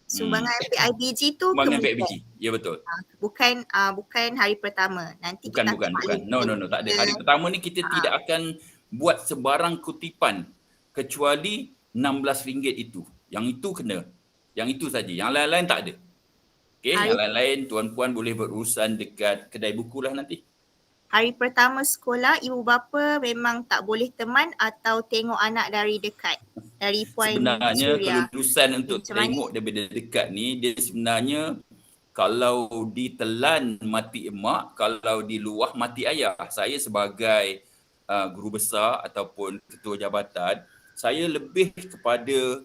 Sumbangan PIBG tu Sumbangan kemudian. PIBG. Ya betul. Bukan hari pertama. Nanti Bukan. kita No, tak ada. Hari pertama ni kita tidak akan buat sebarang kutipan kecuali RM16 itu. Yang itu kena. Yang itu saja. Yang lain-lain tak ada. Okey, yang lain-lain tuan-puan boleh berurusan dekat kedai buku lah nanti. Hari pertama sekolah, ibu bapa memang tak boleh teman atau tengok anak dari dekat. Dari Puan Sebenarnya Suria. kelulusan untuk tengok daripada dekat ni, dia sebenarnya kalau ditelan mati emak, kalau di luah mati ayah. Saya sebagai guru besar ataupun ketua jabatan, saya lebih kepada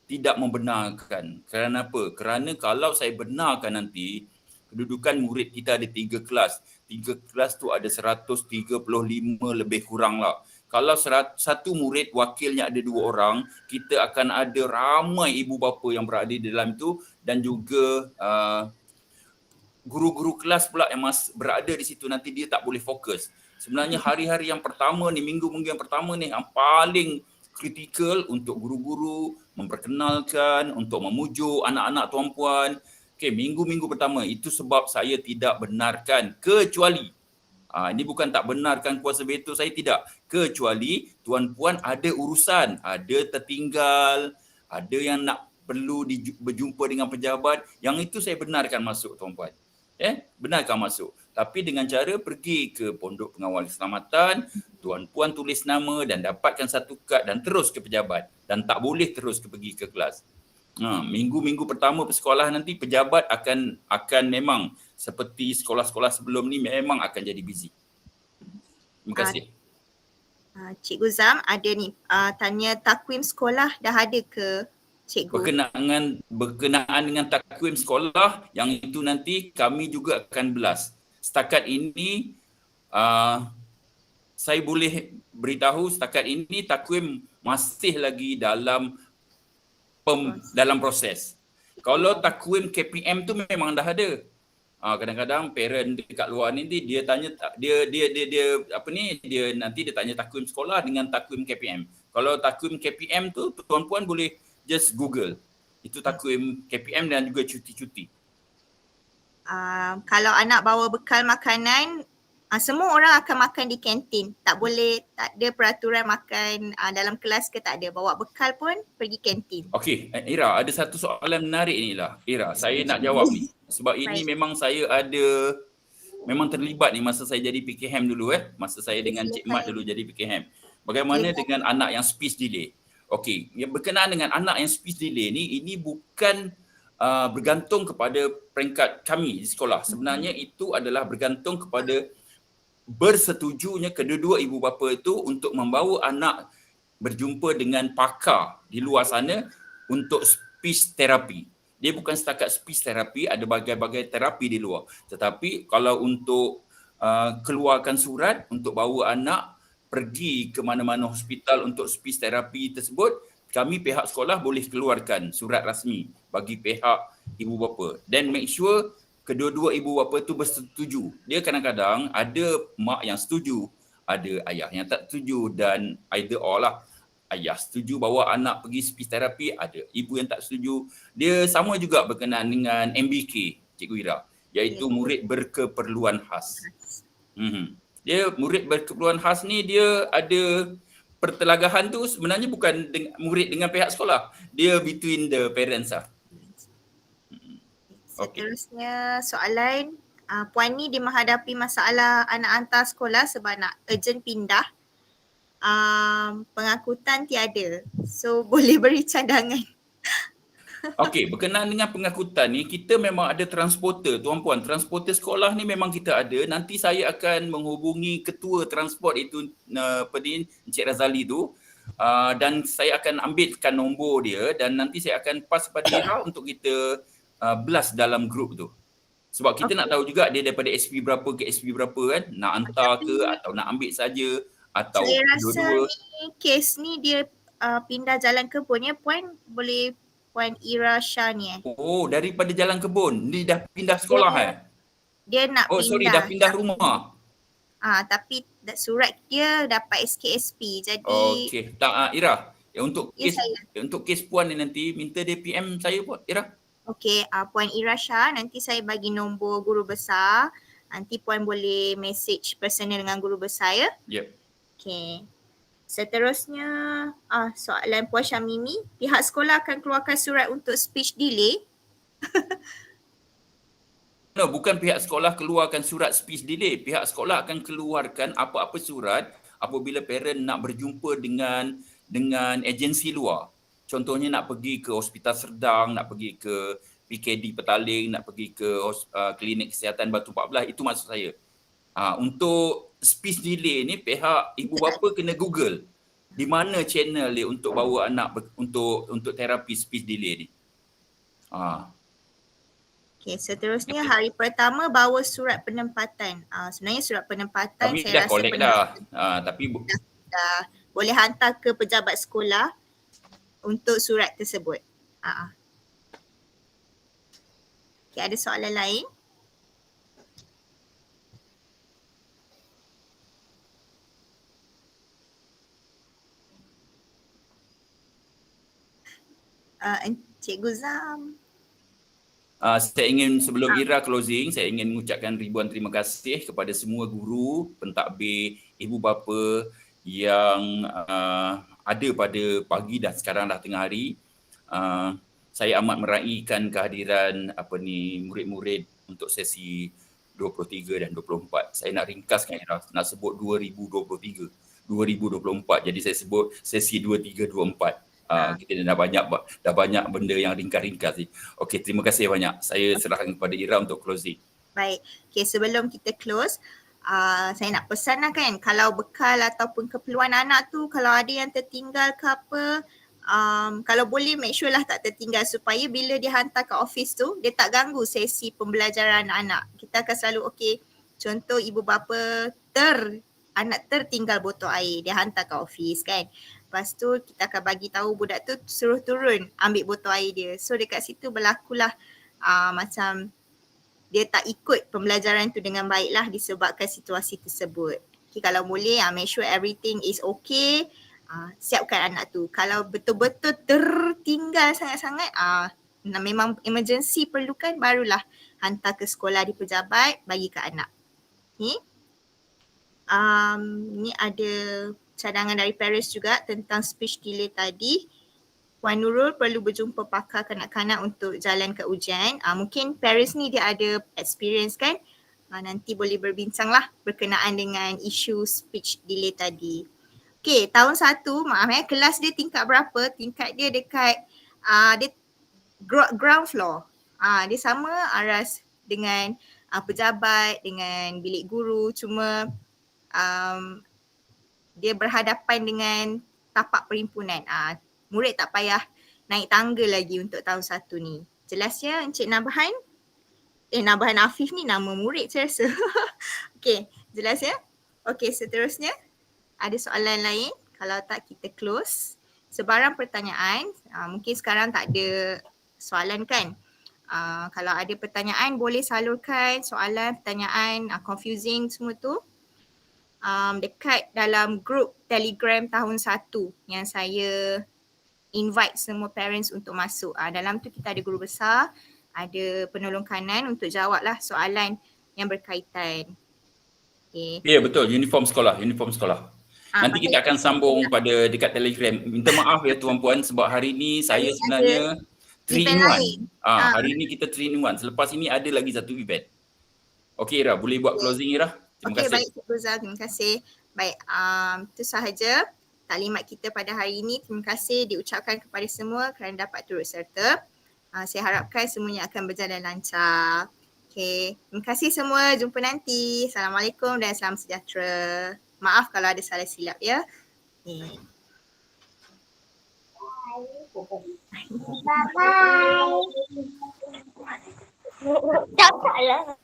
tidak membenarkan. Kerana apa? Kerana kalau saya benarkan nanti, kedudukan murid kita ada 3 kelas. 3 kelas tu ada 135 lebih kurang lah. Kalau satu murid wakilnya ada 2 orang, kita akan ada ramai ibu bapa yang berada di dalam itu dan juga guru-guru kelas pula yang berada di situ, nanti dia tak boleh fokus. Sebenarnya hari-hari yang pertama ni, minggu-minggu yang pertama ni yang paling kritikal untuk guru-guru memperkenalkan, untuk memujuk anak-anak tuan-puan. Okey, minggu-minggu pertama itu sebab saya tidak benarkan kecuali ini bukan tak benarkan kuasa veto saya, tidak. Kecuali tuan-puan ada urusan, ada tertinggal, ada yang nak perlu berjumpa dengan pejabat, yang itu saya benarkan masuk tuan-puan. Benarkan masuk. Tapi dengan cara pergi ke pondok pengawal keselamatan, tuan-puan tulis nama dan dapatkan satu kad dan terus ke pejabat dan tak boleh terus pergi ke kelas. Minggu-minggu pertama persekolahan nanti pejabat akan memang seperti sekolah-sekolah sebelum ni memang akan jadi busy. Terima kasih. Cikgu Zam ada ni tanya takwim sekolah dah ada ke cikgu? Berkenaan dengan takwim sekolah, yang itu nanti kami juga akan belas. Setakat ini saya boleh beritahu setakat ini takwim masih lagi dalam proses. Kalau takwim KPM tu memang dah ada. Kadang-kadang parent dekat luar ni dia tanya dia nanti dia tanya takwim sekolah dengan takwim KPM. Kalau takwim KPM tu tuan-puan boleh just Google. Itu takwim KPM dan juga cuti-cuti. Kalau anak bawa bekal makanan, semua orang akan makan di kantin. Tak ada peraturan makan dalam kelas ke tak ada. Bawa bekal pun pergi kantin. Okey, Ira, ada satu soalan menarik ni lah. Ira, saya nak jawab ni. Sebab ini memang saya memang terlibat ni masa saya jadi PKM dulu Masa saya dengan Cik Mat dulu jadi PKM. Bagaimana dengan anak yang speech delay? Okey, yang berkenaan dengan anak yang speech delay ni, ini bukan bergantung kepada peringkat kami di sekolah. Sebenarnya itu adalah bergantung kepada bersetujunya kedua-dua ibu bapa itu untuk membawa anak berjumpa dengan pakar di luar sana untuk speech therapy. Dia bukan setakat speech therapy, ada bagai-bagai terapi di luar. Tetapi kalau untuk keluarkan surat untuk bawa anak pergi ke mana-mana hospital untuk speech therapy tersebut, kami pihak sekolah boleh keluarkan surat rasmi bagi pihak ibu bapa. Dan make sure kedua-dua ibu bapa tu bersetuju. Dia kadang-kadang ada mak yang setuju, ada ayah yang tak setuju dan either or lah. Ayah setuju bawa anak pergi speech therapy, ada ibu yang tak setuju. Dia sama juga berkenaan dengan MBK, Cikgu Ira, iaitu murid berkeperluan khas. Dia murid berkeperluan khas ni dia ada pertelagahan tu sebenarnya bukan murid dengan pihak sekolah. Dia between the parents lah. Seterusnya soalan Puan ni dia menghadapi masalah anak hantar sekolah sebab nak urgent pindah. Pengangkutan tiada. So boleh beri cadangan. Okey, berkenaan dengan pengangkutan ni, kita memang ada transporter, tuan-puan. Transporter sekolah ni memang kita ada. Nanti saya akan menghubungi ketua transport itu, Encik Razali tu. Dan saya akan ambilkan nombor dia dan nanti saya akan pass pada Ira untuk kita blast dalam grup tu. Sebab kita nak tahu juga dia daripada SP berapa ke SP berapa kan. Nak hantar ke atau nak ambil saja atau Saya rasa dua-dua. ni kes ni dia pindah Jalan Kebun ya. Puan boleh Puan Ira Shah ni Oh, daripada Jalan Kebun. Ni dah pindah sekolah Dia nak Oh, sorry, dah pindah rumah. Tapi surat dia dapat SKSP. Jadi Okey, tak Ira. Untuk Ya, kes saya. untuk kes puan ni nanti minta dia PM saya pun Ira. okey, Puan Ira Shah, nanti saya bagi nombor guru besar. Nanti Puan boleh message personal dengan guru besar ya. Yep. Okey. Seterusnya, soalan Puan Syamimi, pihak sekolah akan keluarkan surat untuk speech delay. No, bukan pihak sekolah keluarkan surat speech delay. Pihak sekolah akan keluarkan apa-apa surat apabila parent nak berjumpa dengan agensi luar. Contohnya nak pergi ke Hospital Serdang, nak pergi ke PKD Petaling, nak pergi ke Klinik Kesihatan Batu 14, itu maksud saya. Untuk speech delay ni pihak ibu bapa kena Google di mana channel dia untuk bawa anak untuk terapi speech delay ni. Okey, seterusnya hari pertama bawa surat penempatan. Sebenarnya surat penempatan Kami saya dah rasa collect dah. Tapi dah boleh hantar ke pejabat sekolah untuk surat tersebut. Okey, ada soalan lain? Cikgu Zam. Saya ingin sebelum Ira closing, saya ingin mengucapkan ribuan terima kasih kepada semua guru, pentadbir, ibu bapa yang ada pada pagi dan sekarang dah tengah hari. Saya amat meraihkan kehadiran murid-murid untuk sesi 23 dan 24. Saya nak ringkaskan Ira, nak sebut 2023, 2024. Jadi saya sebut sesi 23 24. Kita dah banyak benda yang ringkas-ringkas ni. Okey, terima kasih banyak. Saya serahkan kepada Ira untuk closing. Baik. Okey, sebelum kita close, saya nak pesan lah kan, kalau bekal ataupun keperluan anak tu, kalau ada yang tertinggal ke apa, kalau boleh make sure lah tak tertinggal supaya bila dia hantar ke office tu, dia tak ganggu sesi pembelajaran anak. Kita akan selalu contoh ibu bapa anak tertinggal botol air, dia hantar ke office kan. Lepas tu kita akan bagi tahu budak tu suruh turun ambil botol air dia. So dekat situ berlakulah macam dia tak ikut pembelajaran tu dengan baiklah disebabkan situasi tersebut. Okay, kalau boleh make sure everything is okay. Siapkan anak tu. Kalau betul-betul tertinggal sangat-sangat, memang emergency perlukan, barulah hantar ke sekolah di pejabat, bagi ke anak. Okay. Ni ada cadangan dari parents juga tentang speech delay tadi. Puan Nurul perlu berjumpa pakar kanak-kanak untuk jalan ke ujian. Mungkin parents ni dia ada experience kan. Nanti boleh berbincang lah berkenaan dengan isu speech delay tadi. Okay, tahun 1, kelas dia tingkat berapa? Tingkat dia dekat dia ground floor. Dia sama aras dengan pejabat, dengan bilik guru, cuma dia berhadapan dengan tapak perimpunan. Murid tak payah naik tangga lagi untuk tahun 1 ni. Jelas ya Encik Nabahan? Nabahan Afif ni nama murid saya rasa. Okey, jelas ya? Okey, seterusnya ada soalan lain? Kalau tak kita close. Sebarang pertanyaan, mungkin sekarang tak ada soalan kan? Kalau ada pertanyaan boleh salurkan soalan, pertanyaan, confusing semua tu. Dekat dalam grup Telegram tahun 1 yang saya invite semua parents untuk masuk. Dalam tu kita ada guru besar, ada penolong kanan untuk jawablah soalan yang berkaitan. Okay. Ya, betul, uniform sekolah. Nanti kita akan sambung pada dekat Telegram. Minta maaf ya tuan-puan sebab hari ni saya sebenarnya 3 in 1. Hari ni kita 3 in 1. Selepas ini ada lagi satu event. Okey Ira, boleh buat closing Ira? Terima Okey, kasih. baik Cik Ruzal, terima kasih. Baik, itu sahaja taklimat kita pada hari ini. Terima kasih diucapkan kepada semua kerana dapat turut serta. Saya harapkan semuanya akan berjalan lancar. Okey, terima kasih semua. Jumpa nanti. Assalamualaikum dan salam sejahtera. Maaf kalau ada salah silap ya. Okay. Bye-bye. Tak lah.